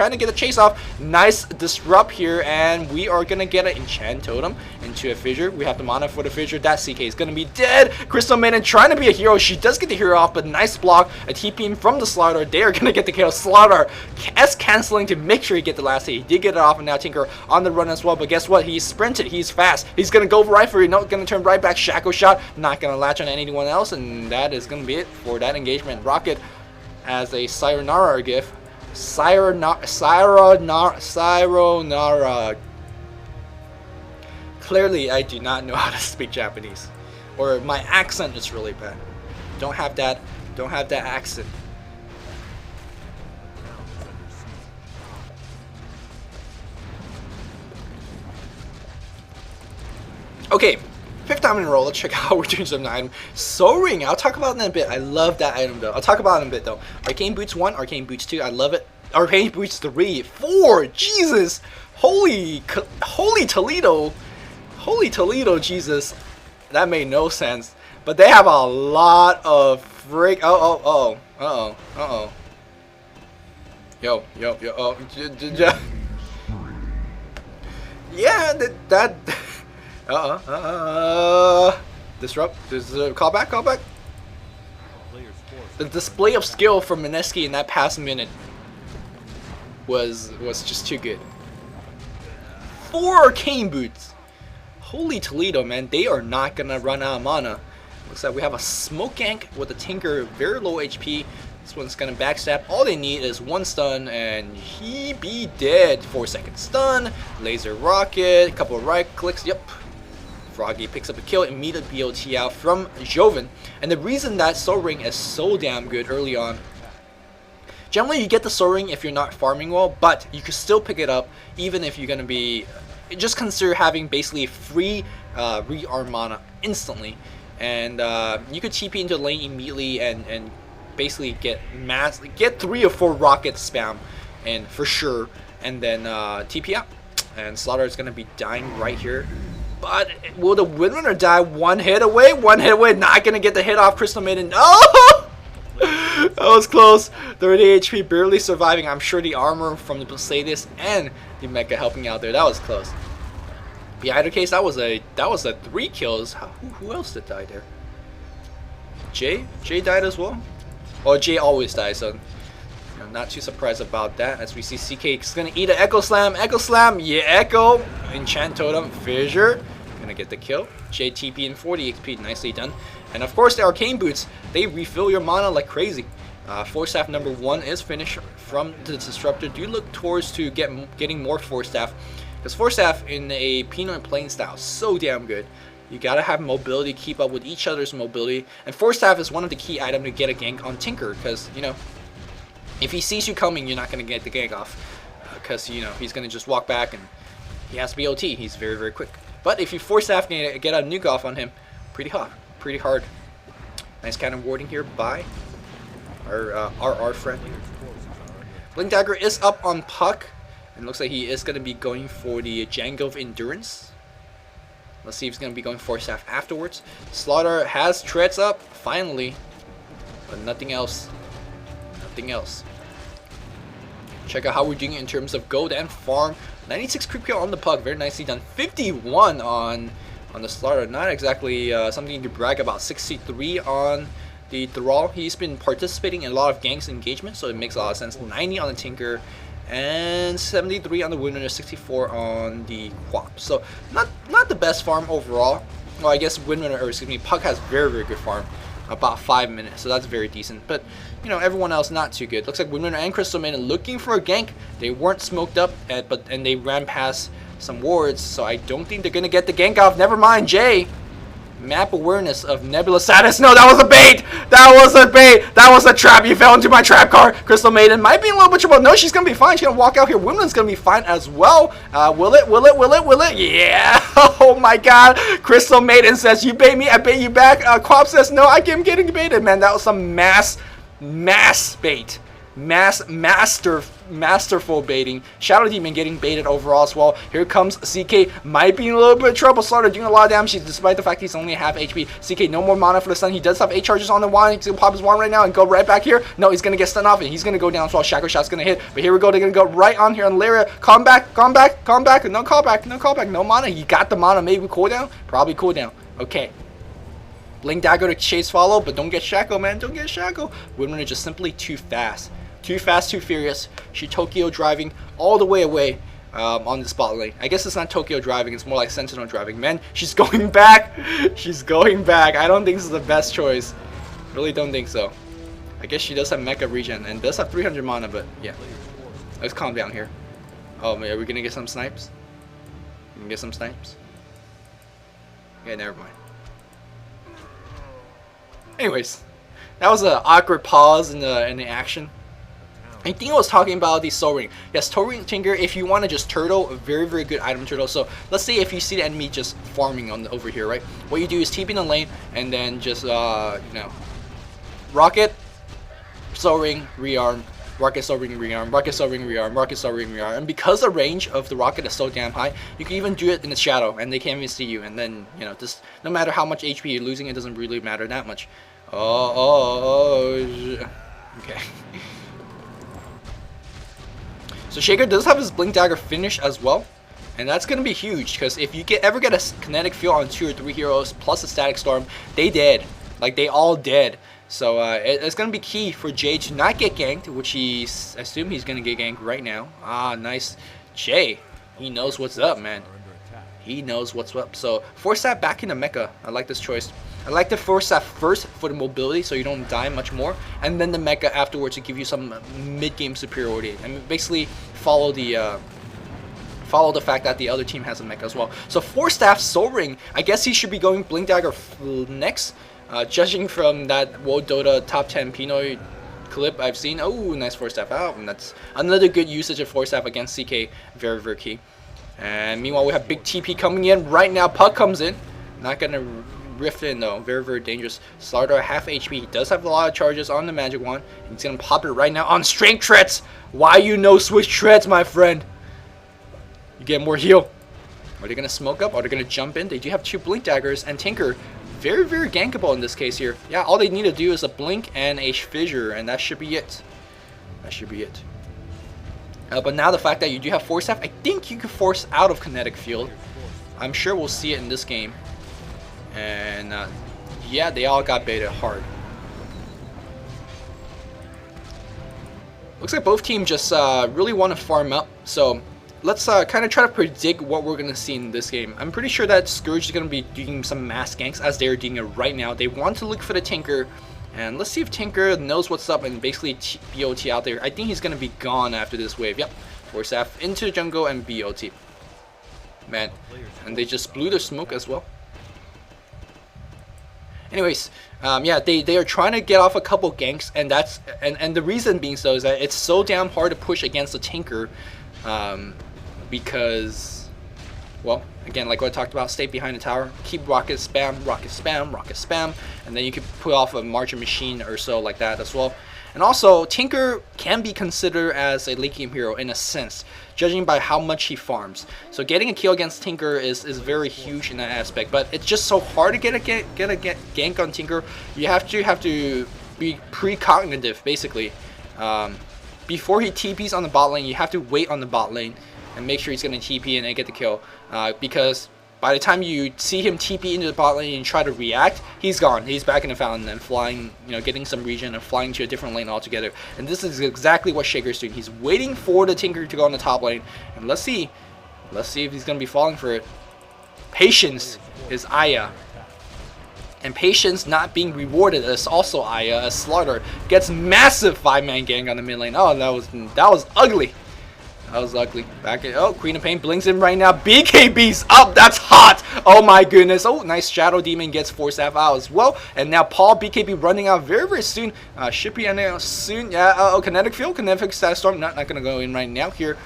nice disrupt here, and we are gonna get an Enchant Totem into a Fissure, we have the mana for the Fissure, that CK is gonna be dead, Crystal Maiden trying to be a hero, she does get the hero off, but nice block, a TP from the Slaughter, they are gonna get the kill, Slaughter, canceling to make sure he get the last hit. He did get it off, and now Tinker on the run as well. But guess what? He's sprinted. He's fast. He's gonna go right for it. Not gonna turn right back. Shackle shot. Not gonna latch on anyone else, and that is gonna be it for that engagement. Rocket as a Sayonara gift. Sayonara. Clearly, I do not know how to speak Japanese, or my accent is really bad. Don't have that accent. Okay, 5th time in a row, let's check out how we're doing some item. Soul Ring, I'll talk about it in a bit. I love that item though. I'll talk about it in a bit though. Arcane Boots 1, Arcane Boots 2, I love it. Arcane Boots 3, 4, Jesus! Holy Toledo! Holy Toledo, Jesus. That made no sense. But they have a lot of freak. Yo. Yeah, that. Disrupt. Callback. The display of skill from Mineski in that past minute was just too good. 4 Arcane Boots. Holy Toledo, man. They are not gonna run out of mana. Looks like we have a Smoke Gank with a Tinker, very low HP. This one's gonna backstab. All they need is 1 stun and he be dead. 4-second stun, laser rocket, a couple of right clicks. Yep. Froggy picks up a kill, immediate BOT out from Joven. And the reason that Soul Ring is so damn good early on, generally you get the Soul Ring if you're not farming well, but you can still pick it up even if you're gonna be, just consider having basically free rearm mana instantly. And you could TP into the lane immediately and basically get 3 or 4 rockets spam and for sure, and then TP out. And Slaughter is gonna be dying right here. But will the Windrunner die? One hit away, not gonna get the hit off Crystal Maiden. Oh! That was close. 30 HP, barely surviving. I'm sure the armor from the Poseidus and the Mecha helping out there. That was close. But either case, that was a 3 kills. Who else did die there? Jay died as well. Oh, Jay always dies, so I'm not too surprised about that. As we see CK is gonna eat an Echo Slam. Yeah, Echo. Enchant Totem, Fissure. Gonna get the kill. Jay TP in 40 XP, nicely done. And of course the Arcane Boots, they refill your mana like crazy. Force Staff number 1 is finished from the Disruptor. Do look towards to getting more Force Staff, because Force Staff in a Peanut Plane style is so damn good. You gotta have mobility, keep up with each other's mobility, and Force Staff is one of the key items to get a gank on Tinker, because you know, if he sees you coming, you're not gonna get the gank off, because you know he's gonna just walk back and he has to be OT. He's very, very quick. But if you Force Staff and get a nuke off on him, pretty hard. Nice cannon warding here by our RR friend. Blink Dagger is up on Puck, and looks like he is going to be going for the Django of Endurance. Let's see if he's going to be going Force Staff afterwards. Slaughter has treads up, finally, but nothing else. Check out how we're doing it in terms of gold and farm. 96 creep kill on the Puck, very nicely done. 51 on the Slaughter, not exactly something to brag about. 63 on the Thrall. He's been participating in a lot of ganks engagements, so it makes a lot of sense. 90 on the Tinker, and 73 on the Windrunner, 64 on the Quap. So not the best farm overall. Well, I guess Windrunner, or excuse me, Puck has very, very good farm. about 5 minutes, so that's very decent. But you know, everyone else not too good. Looks like Winner and Crystal Maiden looking for a gank. They weren't smoked up, and they ran past some wards, so I don't think they're gonna get the gank off. Never mind, Jay. Map awareness of Nebula status. No, that was a bait. That was a bait. That was a trap. You fell into my trap card. Crystal Maiden might be in a little bit trouble. No, she's gonna be fine. She's gonna walk out here. Women's gonna be fine as well. Will it? Will it? Will it? Will it? Yeah. Oh my God. Crystal Maiden says, "You bait me, I bait you back." Quap says, "No, I am getting baited." Man, that was some mass bait. Masterful baiting. Shadow Demon getting baited overall as well. Here comes CK, might be in a little bit of trouble. Slaughter doing a lot of damage despite the fact he's only half HP. CK, no more mana for the stun. He does have 8 charges on the wand. He's gonna pop his wand right now and go right back here. No, he's gonna get stunned off and he's gonna go down as well. Shackle Shot's gonna hit, but here we go. They're gonna go right on here on Lyria. Come back. No callback. No mana. He got the mana. Maybe cooldown. Probably cooldown. Okay. Blink Dagger to chase follow, but don't get Shackle, man. Don't get Shackle. Women are just simply too fast. Too fast, too furious. She Tokyo driving all the way away on the spot lane. I guess it's not Tokyo driving, it's more like Sentinel driving. Man, she's going back. She's going back. I don't think this is the best choice. Really don't think so. I guess she does have Mecha regen and does have 300 mana, but yeah. Let's calm down here. Oh man, are we gonna get some snipes? We can get some snipes? Yeah, never mind. Anyways, that was an awkward pause in the action. I think I was talking about the Soul Ring. Yes, Soul Ring Tinker, if you want to just turtle, a very, very good item turtle. So let's say if you see the enemy just farming on over here, right? What you do is TP in the lane and then just, you know, rocket, Soul Ring, rearm, rocket, Soul Ring, rearm, rocket, Soul Ring, rearm, rocket, Soul Ring, rearm. And because the range of the rocket is so damn high, you can even do it in the shadow and they can't even see you. And then, you know, just no matter how much HP you're losing, it doesn't really matter that much. Okay. So Shaker does have his Blink Dagger finish as well, and that's going to be huge because if you ever get a kinetic field on 2 or 3 heroes plus a Static Storm, they dead. Like, they all dead. So it's going to be key for Jay to not get ganked, which I assume he's going to get ganked right now. Ah, nice. Jay, he knows what's up, man. He knows what's up. So force that back into Mecha. I like this choice. I like to force that first for the mobility so you don't die much more, and then the Mecha afterwards to give you some mid-game superiority. And basically follow the fact that the other team has a Mecha as well. So Force Staff, Soul Ring, I guess he should be going Blink Dagger next. Judging from that World Dota top 10 Pinoy clip I've seen. Oh, nice Force Staff out, and that's another good usage of Force Staff against CK. Very, very key. And meanwhile, we have big TP coming in right now. Puck comes in. Not gonna rift in though. Very, very dangerous. Slardar half HP. He does have a lot of charges on the magic wand. He's gonna pop it right now on strength treads. Why you no switch treads, my friend? You get more heal. Are they gonna smoke up? Are they gonna jump in? They do have 2 Blink Daggers and Tinker. Very, very gankable in this case here. Yeah, all they need to do is a blink and a fissure, and that should be it. That should be it. But now the fact that you do have Force Staff, I think you can force out of Kinetic Field. I'm sure we'll see it in this game. And yeah, they all got baited hard. Looks like both teams just really want to farm up. So let's kind of try to predict what we're going to see in this game. I'm pretty sure that Scourge is going to be doing some mass ganks as they're doing it right now. They want to look for the Tinker. And let's see if Tinker knows what's up and basically BOT out there. I think he's going to be gone after this wave. Yep. Force Staff into the jungle and BOT. Man. And they just blew their smoke as well. Anyways, yeah, they are trying to get off a couple ganks, and that's and the reason being so is that it's so damn hard to push against the Tinker, because, well, again, like what I talked about, stay behind the tower, keep rocket spam, rocket spam, rocket spam, and then you can put off a margin machine or so like that as well. And also, Tinker can be considered as a late game hero in a sense, judging by how much he farms. So getting a kill against Tinker is very huge in that aspect, but it's just so hard to get a gank on Tinker. You have to be precognitive, basically. Before he TPs on the bot lane, you have to wait on the bot lane and make sure he's going to TP and get the kill, because by the time you see him TP into the bot lane and try to react, he's gone. He's back in the fountain and flying, you know, getting some regen and flying to a different lane altogether. And this is exactly what Shaker's doing. He's waiting for the Tinker to go on the top lane. And let's see if he's going to be falling for it. Patience is Aya. And patience not being rewarded is also Aya, as Slaughter gets massive 5-man gang on the mid lane. Oh, that was ugly. That was ugly. Back at, oh, Queen of Pain blinks in right now. BKB's up. That's hot. Oh my goodness. Oh, nice Shadow Demon gets Force Staff out as well. And now Paul BKB running out very, very soon. Should be ending out soon. Yeah. Oh, Kinetic Field, Kinetic Status Storm. Not gonna go in right now here.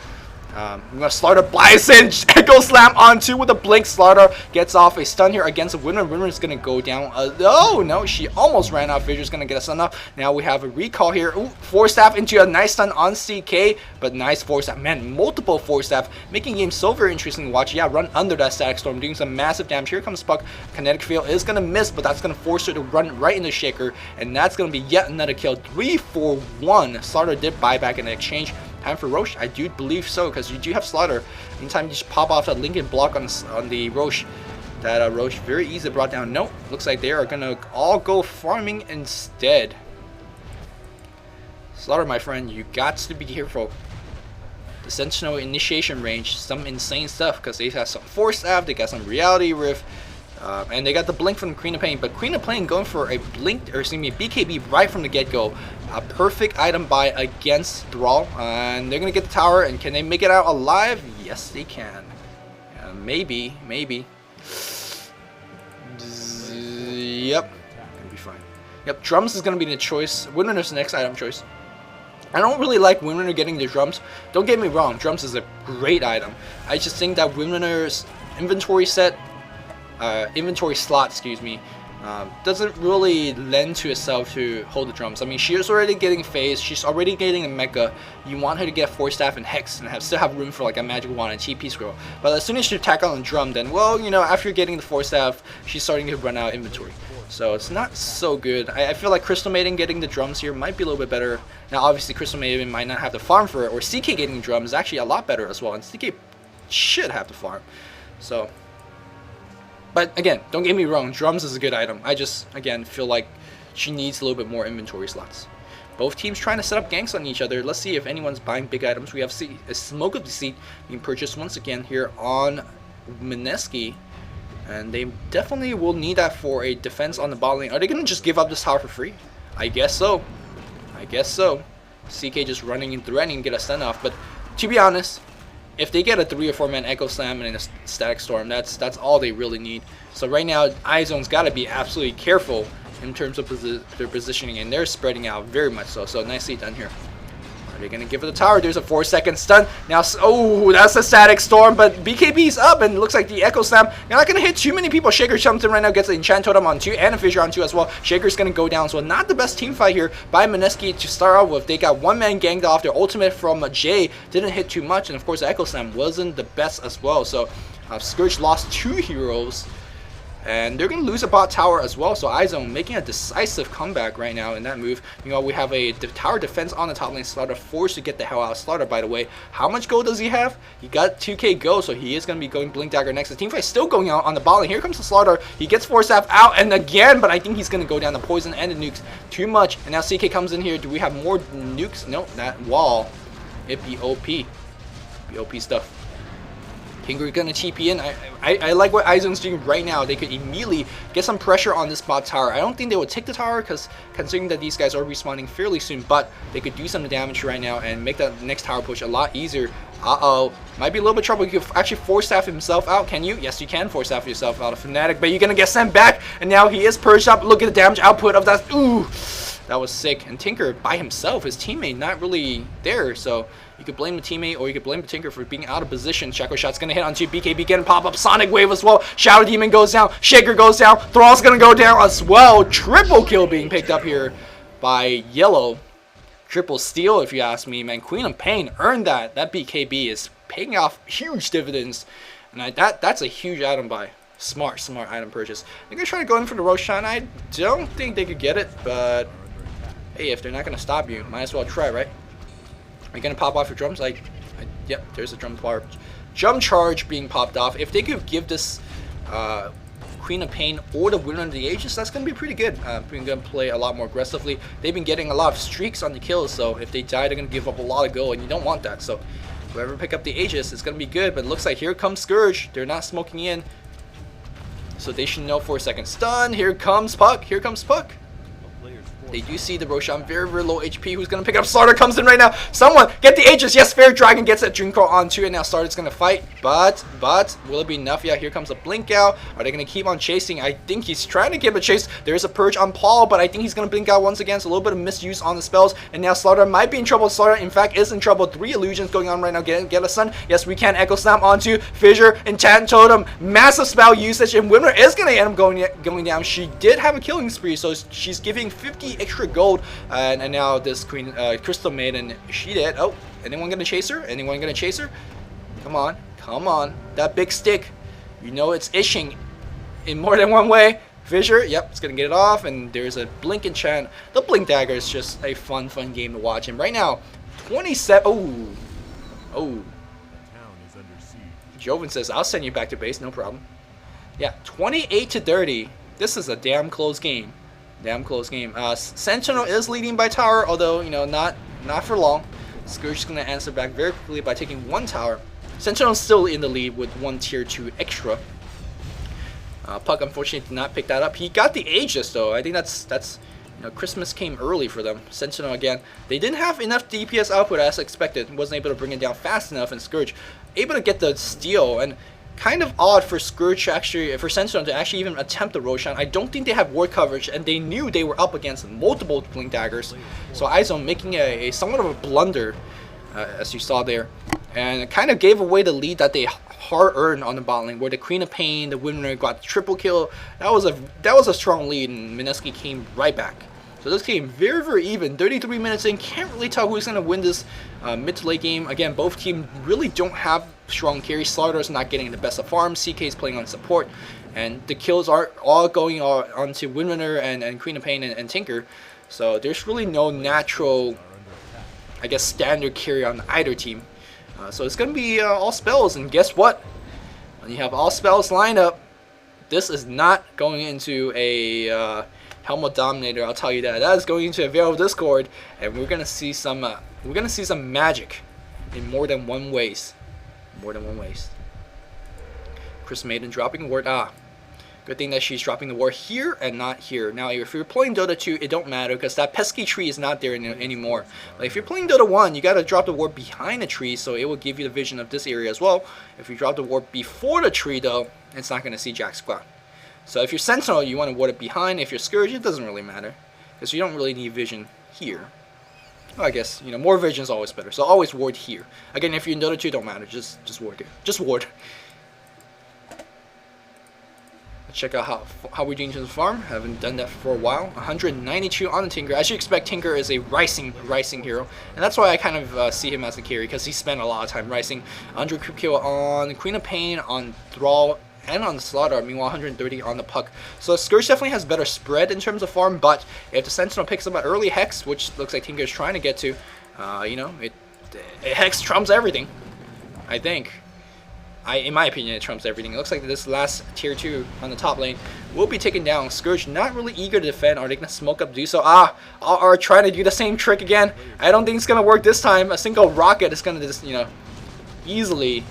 I'm gonna Slaughter Bison, Echo Slam onto with a blink. Slaughter gets off a stun here against a Winner. Winner is gonna go down. Oh no, she almost ran out. Fisher's gonna get a stun off. Now we have a recall here. Ooh, Force Staff into a nice stun on CK, but nice Force Staff. Man, multiple Force Staff, making game so very interesting to watch. Yeah, run under that Static Storm, doing some massive damage. Here comes Puck. Kinetic Field is gonna miss, but that's gonna force her to run right into Shaker, and that's gonna be yet another kill. 3-for-1. Slaughter did buy back in exchange. Time for Roche? I do believe so, because you do have Slaughter. Anytime you just pop off that Lincoln block on the Roche, that Roche very easily brought down. Nope, looks like they are gonna all go farming instead. Slaughter, my friend, you got to be careful. The Sentinel initiation range, some insane stuff, because they have some Force Staff, they got some Reality Rift, and they got the blink from Queen of Pain. But Queen of Pain going for a blink, or excuse me, BKB right from the get-go. A perfect item buy against Thrall, and they're gonna get the tower. And can they make it out alive? Yes, they can. Maybe. Yep, gonna be fine. Yep, drums is gonna be the choice. Windrunner's the next item choice. I don't really like Windrunner getting the drums. Don't get me wrong, drums is a great item. I just think that Windrunner's inventory slot, excuse me, doesn't really lend to itself to hold the drums. I mean, she's already getting phase, she's already getting a mecha. You want her to get Force Staff and Hex and still have room for like a Magic Wand and TP Scroll. But as soon as you tackle on the drum, then, well, you know, after getting the Force Staff, she's starting to run out of inventory. So it's not so good. I feel like Crystal Maiden getting the drums here might be a little bit better. Now, obviously, Crystal Maiden might not have the farm for it, or CK getting drums is actually a lot better as well, and CK should have the farm. So, but again, don't get me wrong, drums is a good item. I just, again, feel like she needs a little bit more inventory slots. Both teams trying to set up ganks on each other. Let's see if anyone's buying big items. We have a Smoke of Deceit being purchased once again here on Mineski. And they definitely will need that for a defense on the bot lane. Are they going to just give up this tower for free? I guess so. I guess so. CK just running and threatening to get a stun off. But to be honest, if they get a 3 or 4 man Echo Slam and a Static Storm, that's all they really need. So right now, iZone's got to be absolutely careful in terms of their positioning, and they're spreading out very much so. So nicely done here. Are they going to give it the tower? There's a 4-second stun. Now, oh, that's a Static Storm, but BKB's up, and it looks like the Echo Slam. They're not going to hit too many people. Shaker jumps in right now, gets an Enchant Totem on 2, and a Fissure on 2 as well. Shaker's going to go down, so not the best team fight here by Mineski to start off with. They got 1 man ganged off. Their ultimate from Jay didn't hit too much, and of course, the Echo Slam wasn't the best as well. So, Scourge lost 2 heroes. And they're going to lose a bot tower as well. So iZone making a decisive comeback right now in that move. You know, we have a tower defense on the top lane. Slaughter forced to get the hell out of Slaughter, by the way. How much gold does he have? He got 2k gold, so he is going to be going Blink Dagger next. The team fight still going on the bot lane. Here comes the Slaughter. He gets Force Staff out and again, but I think he's going to go down the poison and the nukes too much. And now CK comes in here. Do we have more nukes? Nope, that wall. It'd be OP. Be OP stuff. Pingu's gonna TP in. I like what iZone's doing right now. They could immediately get some pressure on this bot tower. I don't think they would take the tower, because considering that these guys are respawning fairly soon, but they could do some damage right now and make that next tower push a lot easier. Uh-oh. Might be a little bit of trouble. You can actually Force Staff himself out. Can you? Yes, you can Force Staff yourself out of Fnatic, but you're gonna get sent back, and now he is purged up. Look at the damage output of that. Ooh. That was sick. And Tinker by himself, his teammate not really there, so you could blame the teammate or you could blame the Tinker for being out of position. Shaco Shot's gonna hit onto BKB, getting pop up Sonic Wave as well. Shadow Demon goes down, Shaker goes down, Thrall's gonna go down as well. Triple kill being picked up here by Yellow. Triple steal, if you ask me, man. Queen of Pain earned that. That BKB is paying off huge dividends, and that's a huge item buy. Smart item purchase. They're gonna try to go in for the Roshan. I don't think they could get it, but hey, if they're not going to stop you, might as well try, right? Are you going to pop off your drums? Yep, there's a drum bar. Jump charge being popped off. If they could give this Queen of Pain or the Winner of the Aegis, that's going to be pretty good. We're going to play a lot more aggressively. They've been getting a lot of streaks on the kills, so if they die, they're going to give up a lot of gold, and you don't want that. So whoever pick up the Aegis, it's going to be good, but it looks like here comes Scourge. They're not smoking in. So they should know for a second. Stun. Here comes Puck. Here comes Puck. They do see the Roshan, very, very low HP. Who's going to pick up? Slaughter comes in right now. Someone get the Aegis. Yes, Fair Dragon gets that Dream Crawl onto it. Now Slaughter's going to fight. But, will it be enough? Yeah, here comes a Blink out. Are they going to keep on chasing? I think he's trying to give a chase. There is a Purge on Paul, but I think he's going to Blink out once again. So a little bit of misuse on the spells. And now Slaughter might be in trouble. Slaughter, in fact, is in trouble. 3 illusions going on right now. Get a Sun. Yes, we can Echo Slam onto Fissure, Enchant Totem. Massive spell usage. And Winner is going to end up going down. She did have a killing spree, so she's giving 50 extra gold. And now this Queen Crystal Maiden, she did. Oh, anyone gonna chase her? Anyone gonna chase her? Come on, come on. That big stick, you know it's itching in more than one way. Fissure, yep, it's gonna get it off. And there's a Blink Enchant. The Blink Dagger is just a fun game to watch. And right now, 27. Oh. Joven says, I'll send you back to base, no problem. Yeah, 28-30. This is a damn close game. Damn close game. Sentinel is leading by tower, although, you know, not for long. Scourge is going to answer back very quickly by taking 1 tower. Sentinel is still in the lead with 1 tier 2 extra. Puck unfortunately did not pick that up. He got the Aegis though. I think that's you know, Christmas came early for them. Sentinel again. They didn't have enough DPS output as expected. Wasn't able to bring it down fast enough, and Scourge able to get the steal. And kind of odd for Scourge actually, for Sentinel to actually even attempt the Roshan. I don't think they have ward coverage, and they knew they were up against multiple Blink Daggers. So iZone making a somewhat of a blunder, as you saw there, and it kind of gave away the lead that they hard-earned on the bot lane, where the Queen of Pain, the Winner got triple kill. That was a strong lead, and Mineski came right back. So this game very, very even. 33 minutes in, can't really tell who's going to win this mid to late game. Again, both teams really don't have strong carry. Slaughter's not getting the best of farms. CK's playing on support, and the kills are all going onto Windrunner and Queen of Pain and Tinker. So there's really no natural, I guess, standard carry on either team. So it's going to be all spells, and guess what? When you have all spells lined up, this is not going into a Helmet Dominator. I'll tell you that. That is going into a Veil of Discord, and we're gonna see some magic in more than one ways. More than one ways. Chris Maiden dropping ward. Good thing that she's dropping the ward here and not here. Now, if you're playing Dota 2, it don't matter because that pesky tree is not there anymore. But if you're playing Dota 1, you gotta drop the ward behind the tree, so it will give you the vision of this area as well. If you drop the ward before the tree, though, it's not gonna see Jack Squad. So if you're Sentinel, you want to ward it behind. If you're Scourge, it doesn't really matter, because you don't really need vision here. Well, I guess, you know, more vision is always better. So always ward here. Again, if you're in Dota 2, don't matter. Just ward here. Just ward. Let's check out how we're doing to the farm. Haven't done that for a while. 192 on the Tinker. As you expect, Tinker is a rising hero, and that's why I kind of see him as a carry, because he spent a lot of time rising. 100 creep kill on Queen of Pain, on Thrall, and on the Slaughter. Meanwhile, 130 on the Puck. So Scourge definitely has better spread in terms of farm, but if the Sentinel picks up an early Hex, which looks like Tinker is trying to get to, you know, Hex trumps everything, I think. In my opinion, it trumps everything. It looks like this last tier 2 on the top lane will be taken down. Scourge not really eager to defend. Are they going to smoke up, do so? Are trying to do the same trick again. I don't think it's going to work this time. A single rocket is going to just, you know, easily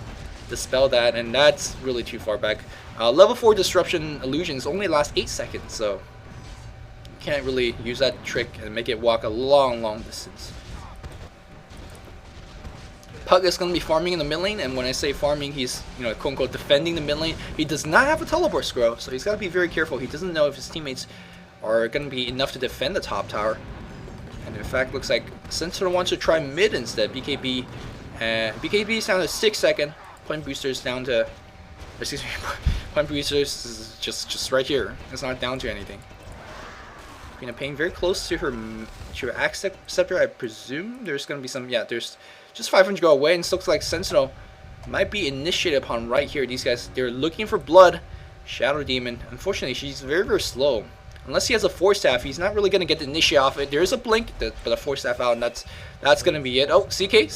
dispel that, and that's really too far back. Level 4 disruption illusions only last 8 seconds, so you can't really use that trick and make it walk a long distance. Puck is going to be farming in the mid lane, and when I say farming, he's, you know, quote unquote defending the mid lane. He does not have a teleport scroll, so he's got to be very careful. He doesn't know if his teammates are going to be enough to defend the top tower, and in fact looks like Sentinel wants to try mid instead. BKB is down to 6 seconds. Point boosters down to, excuse me, point boosters is just right here. It's not down to anything. Queen of Pain very close to her Axe Scepter. I presume there's going to be some, yeah, there's just 500 go away, and it looks like Sentinel might be initiated upon right here. These guys, they're looking for blood. Shadow Demon, unfortunately, she's very slow. Unless he has a Force Staff, he's not really going to get the initiate off it. There is a blink, but a Force Staff out, and that's going to be it. Oh, CK.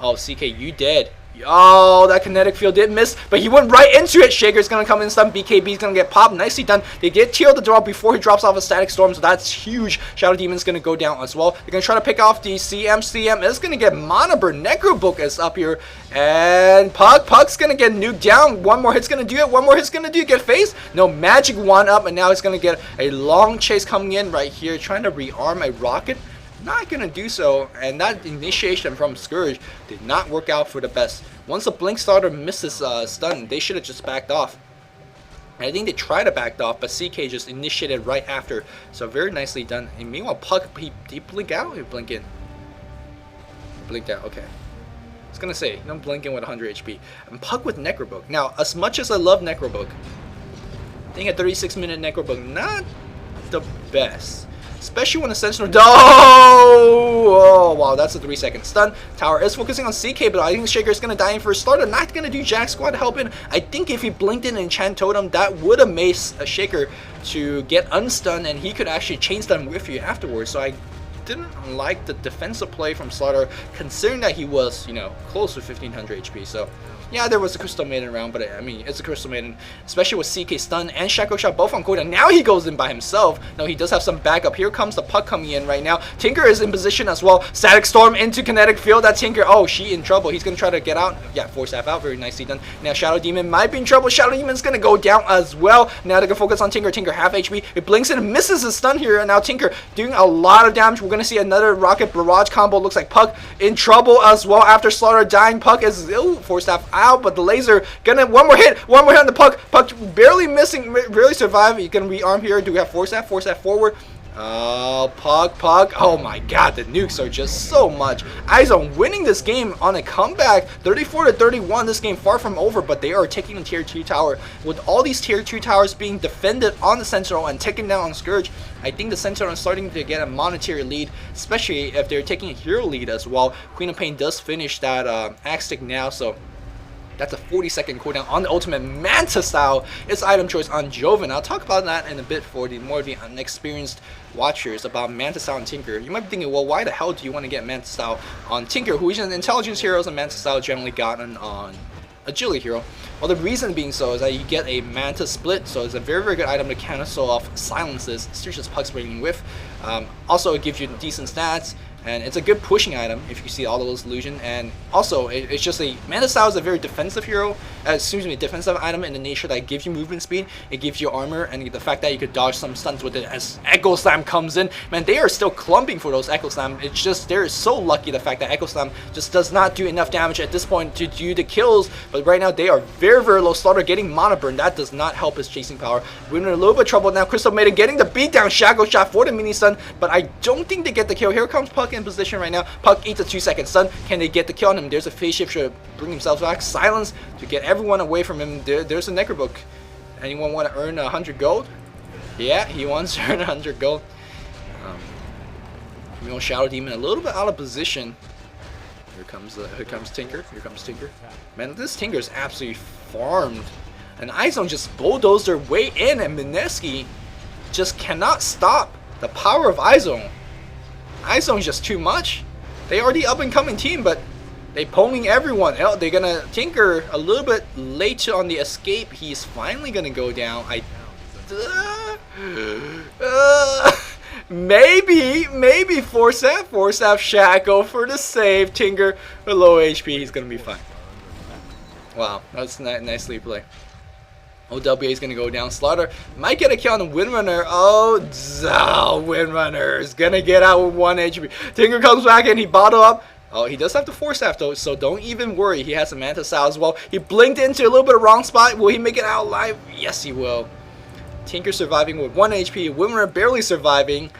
Oh, CK, you dead. Oh, that kinetic field did miss, but he went right into it. Shaker's gonna come in, stun. BKB's gonna get popped. Nicely done. They get Teal to draw before he drops off a static storm, so that's huge. Shadow Demon's gonna go down as well. They're gonna try to pick off the CM. CM is gonna get Mana Burn. Necrobook is up here, and Pug's gonna get nuked down. One more hit's gonna do it. One more hit's gonna do it. Get phased. No, magic one up, and now he's gonna get a long chase coming in right here, trying to rearm a rocket. Not gonna do so, and that initiation from Scourge did not work out for the best. Once the Blink Starter misses stun, they should have just backed off. I think they tried to back off, but CK just initiated right after, so very nicely done. And meanwhile, Puck, he blink out or he blink in? Blinked out, okay. I was gonna say, no blinking with 100 HP. And Puck with Necrobook. Now, as much as I love Necrobook, I think a 36-minute Necrobook, not the best. Especially when the Sentinel... Oh, wow, that's a 3-second stun. Tower is focusing on CK, but I think Shaker is going to die in for a starter. Not going to do Jack Squad helping. I think if he blinked in Enchant Totem, that would have made a Shaker to get unstunned, and he could actually chain stun with you afterwards. So I didn't like the defensive play from Slaughter, considering that he was, you know, close to 1500 HP. So yeah, there was a Crystal Maiden round, but I mean, it's a Crystal Maiden, especially with CK stun and Shackle Shot both on cooldown. Now he goes in by himself. No, he does have some backup. Here comes the Puck coming in right now. Tinker is in position as well. Static Storm into Kinetic Field. That Tinker, oh, she in trouble. He's going to try to get out. Yeah, Force Staff out. Very nicely done. Now Shadow Demon might be in trouble. Shadow Demon's going to go down as well. Now they're going to focus on Tinker. Tinker half HP. It blinks and misses his stun here. And now Tinker doing a lot of damage. We're going to see another Rocket Barrage combo. Looks like Puck in trouble as well after Slaughter dying. Puck is, ooh, Force Staff out, but the laser gonna one more hit on the Puck. Puck barely missing, barely surviving. You can rearm here. Do we have Force Staff? Force Staff forward. Oh, Puck. Oh my god, the nukes are just so much. iZone winning this game on a comeback, 34-31. This game far from over, but they are taking the tier 2 tower. With all these tier 2 towers being defended on the Sentinel and taken down on Scourge, I think the Sentinel is starting to get a monetary lead, especially if they're taking a hero lead as well. Queen of Pain does finish that Axe Stick now, so that's a 40-second cooldown on the ultimate Manta style. It's item choice on Joven. I'll talk about that in a bit for the more of the unexperienced watchers about Manta style and Tinker. You might be thinking, well, why the hell do you want to get Manta style on Tinker, who is an intelligence hero, and Manta style generally gotten on Agility hero? Well, the reason being so is that you get a Manta split, so it's a very, very good item to cancel off silences, such as Puck's bringing with. Also, it gives you decent stats, and it's a good pushing item if you see all those illusion. And also, it's just a Manta style is a very defensive hero, defensive item in the nature that gives you movement speed, it gives you armor, and the fact that you could dodge some stunts with it as Echo Slam comes in. Man, they are still clumping for those Echo Slam. It's just, they're so lucky the fact that Echo Slam just does not do enough damage at this point to do the kills. But right now, they are very, very low. Slaughter getting Mana Burn. That does not help his chasing power. We're in a little bit of trouble now. Crystal Maiden getting the beatdown. Shackle Shot for the mini stun, but I don't think they get the kill. Here comes Puck in position right now. Puck eats a 2-second stun. Can they get the kill on him? There's a phase shift to bring himself back. Silence to get everyone away from him. There's a Necrobook. Anyone want to earn 100 gold? Yeah, he wants to earn 100 gold. You know, Shadow Demon a little bit out of position. Here comes Tinker. Here comes Tinker. Man, this Tinker is absolutely farmed. And iZone just bulldozed their way in, and Mineski just cannot stop the power of iZone. iZone is just too much. They are the up-and-coming team, but they pwning everyone. They're gonna Tinker a little bit late on the escape. He's finally gonna go down. Maybe Force Staff Shackle for the save. Tinker with low HP. He's gonna be fine. Wow, that's nicely played. OWA is going to go down. Slaughter might get a kill on the Windrunner. Oh, Windrunner is going to get out with 1 HP. Tinker comes back and he bottle up. Oh, he does have the Force Staff though, so don't even worry. He has a Manta style as well. He blinked into a little bit of wrong spot. Will he make it out alive? Yes, he will. Tinker surviving with 1 HP. Windrunner barely surviving.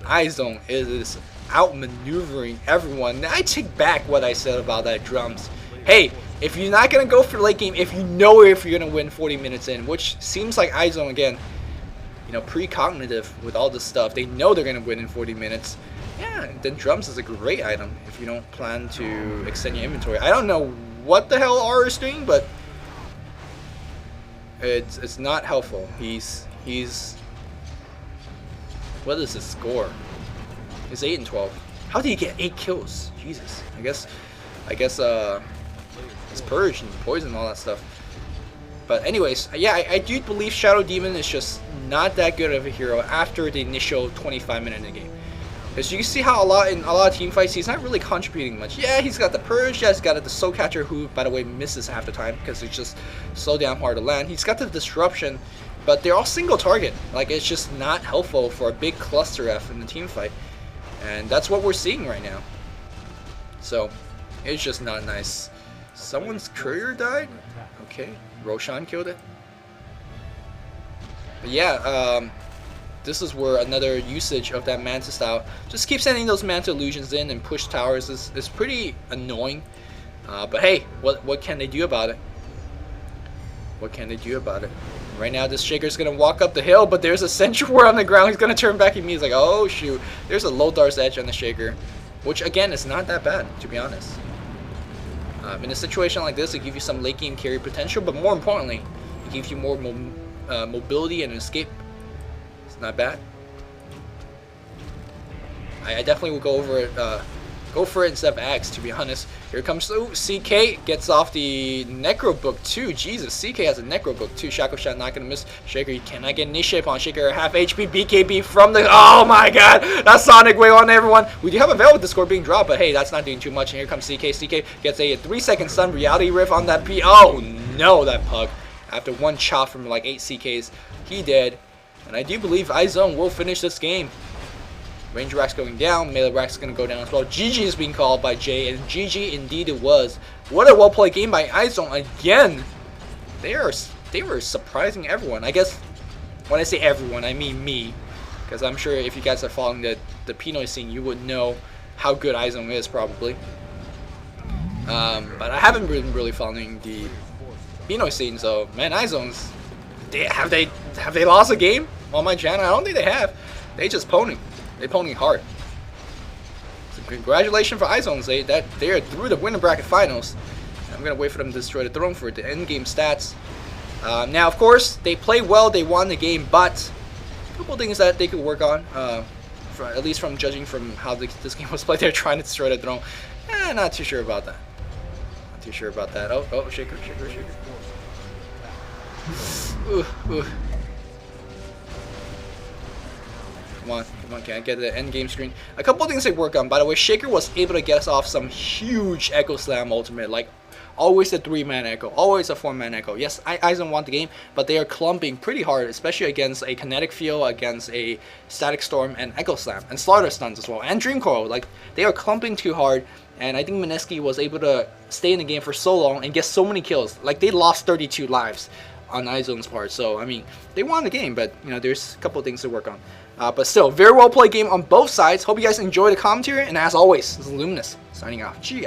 iZone is outmaneuvering everyone. Now, I take back what I said about that drums. Hey, if you're not going to go for late game, if you know if you're going to win 40 minutes in, which seems like iZone, again, you know, precognitive with all this stuff, they know they're going to win in 40 minutes. Yeah, then drums is a great item if you don't plan to extend your inventory. I don't know what the hell R is doing, but it's not helpful. He's what is his score? He's 8 and 12. How did he get 8 kills? Jesus. I guess his purge and poison and all that stuff. But anyways, yeah, I do believe Shadow Demon is just not that good of a hero after the initial 25-minute in the game. Because you can see how in a lot of team fights, he's not really contributing much. Yeah, he's got the Purge, yeah, he's got the Soul Catcher, who, by the way, misses half the time because it's just so damn hard to land. He's got the Disruption, but they're all single target. Like, it's just not helpful for a big cluster F in the team fight. And that's what we're seeing right now. So, it's just not nice. Someone's courier died? Okay, Roshan killed it. But yeah, this is where another usage of that Manta style. Just keep sending those Manta illusions in and push towers is pretty annoying. But hey, what can they do about it? What can they do about it? Right now, this Shaker's gonna walk up the hill, but there's a Sentry Ward on the ground. He's gonna turn back at me. He's like, oh shoot. There's a Lothar's Edge on the Shaker, which again is not that bad, to be honest. In a situation like this, it gives you some late game carry potential, but more importantly, it gives you more mobility and escape. It's not bad. I definitely will go for it instead of Axe, to be honest. Here comes CK, gets off the Necro Book too. Jesus, CK has a Necro Book too. Shackle Shot not gonna miss. Shaker, you cannot get initiate on Shaker. Half HP BKB from the. Oh my god, that's Sonic Wave on everyone. We do have a Veil with the score being dropped, but hey, that's not doing too much. And here comes CK. CK gets a 3-second stun Reality Rift on that P. Oh no, that Pug. After one chop from like 8 CKs, he dead. And I do believe iZone will finish this game. Range Rack's going down, Melee Rack's going to go down as well. GG is being called by Jay, and GG indeed it was. What a well-played game by iZone again. They were surprising everyone. I guess when I say everyone, I mean me. Because I'm sure if you guys are following the Pinoy scene, you would know how good iZone is probably. But I haven't been really following the Pinoy scene, so man, iZone's... Have they lost a game on my channel? I don't think they have. They just pwning. They pwning hard. So congratulations for iZone. They are through the winner bracket finals. I'm gonna wait for them to destroy the throne for the end game stats. Now, of course, they played well. They won the game, but a couple things that they could work on. At least from judging from how this game was played, they're trying to destroy the throne. Not too sure about that. Not too sure about that. Oh, Shaker. Ooh. Come on, can I get the end game screen? A couple things they work on. By the way, Shaker was able to get us off some huge Echo Slam ultimate. Like, always a 3-man Echo, always a 4-man Echo. Yes, iZone won the game, but they are clumping pretty hard, especially against a Kinetic Field, against a Static Storm, and Echo Slam, and Slaughter Stuns as well, and Dream Coil. Like, they are clumping too hard, and I think Mineski was able to stay in the game for so long and get so many kills. Like, they lost 32 lives on iZone's part. So, I mean, they won the game, but, you know, there's a couple of things to work on. But still, very well played game on both sides. Hope you guys enjoy the commentary, and as always, this is Luminous signing off. Gee.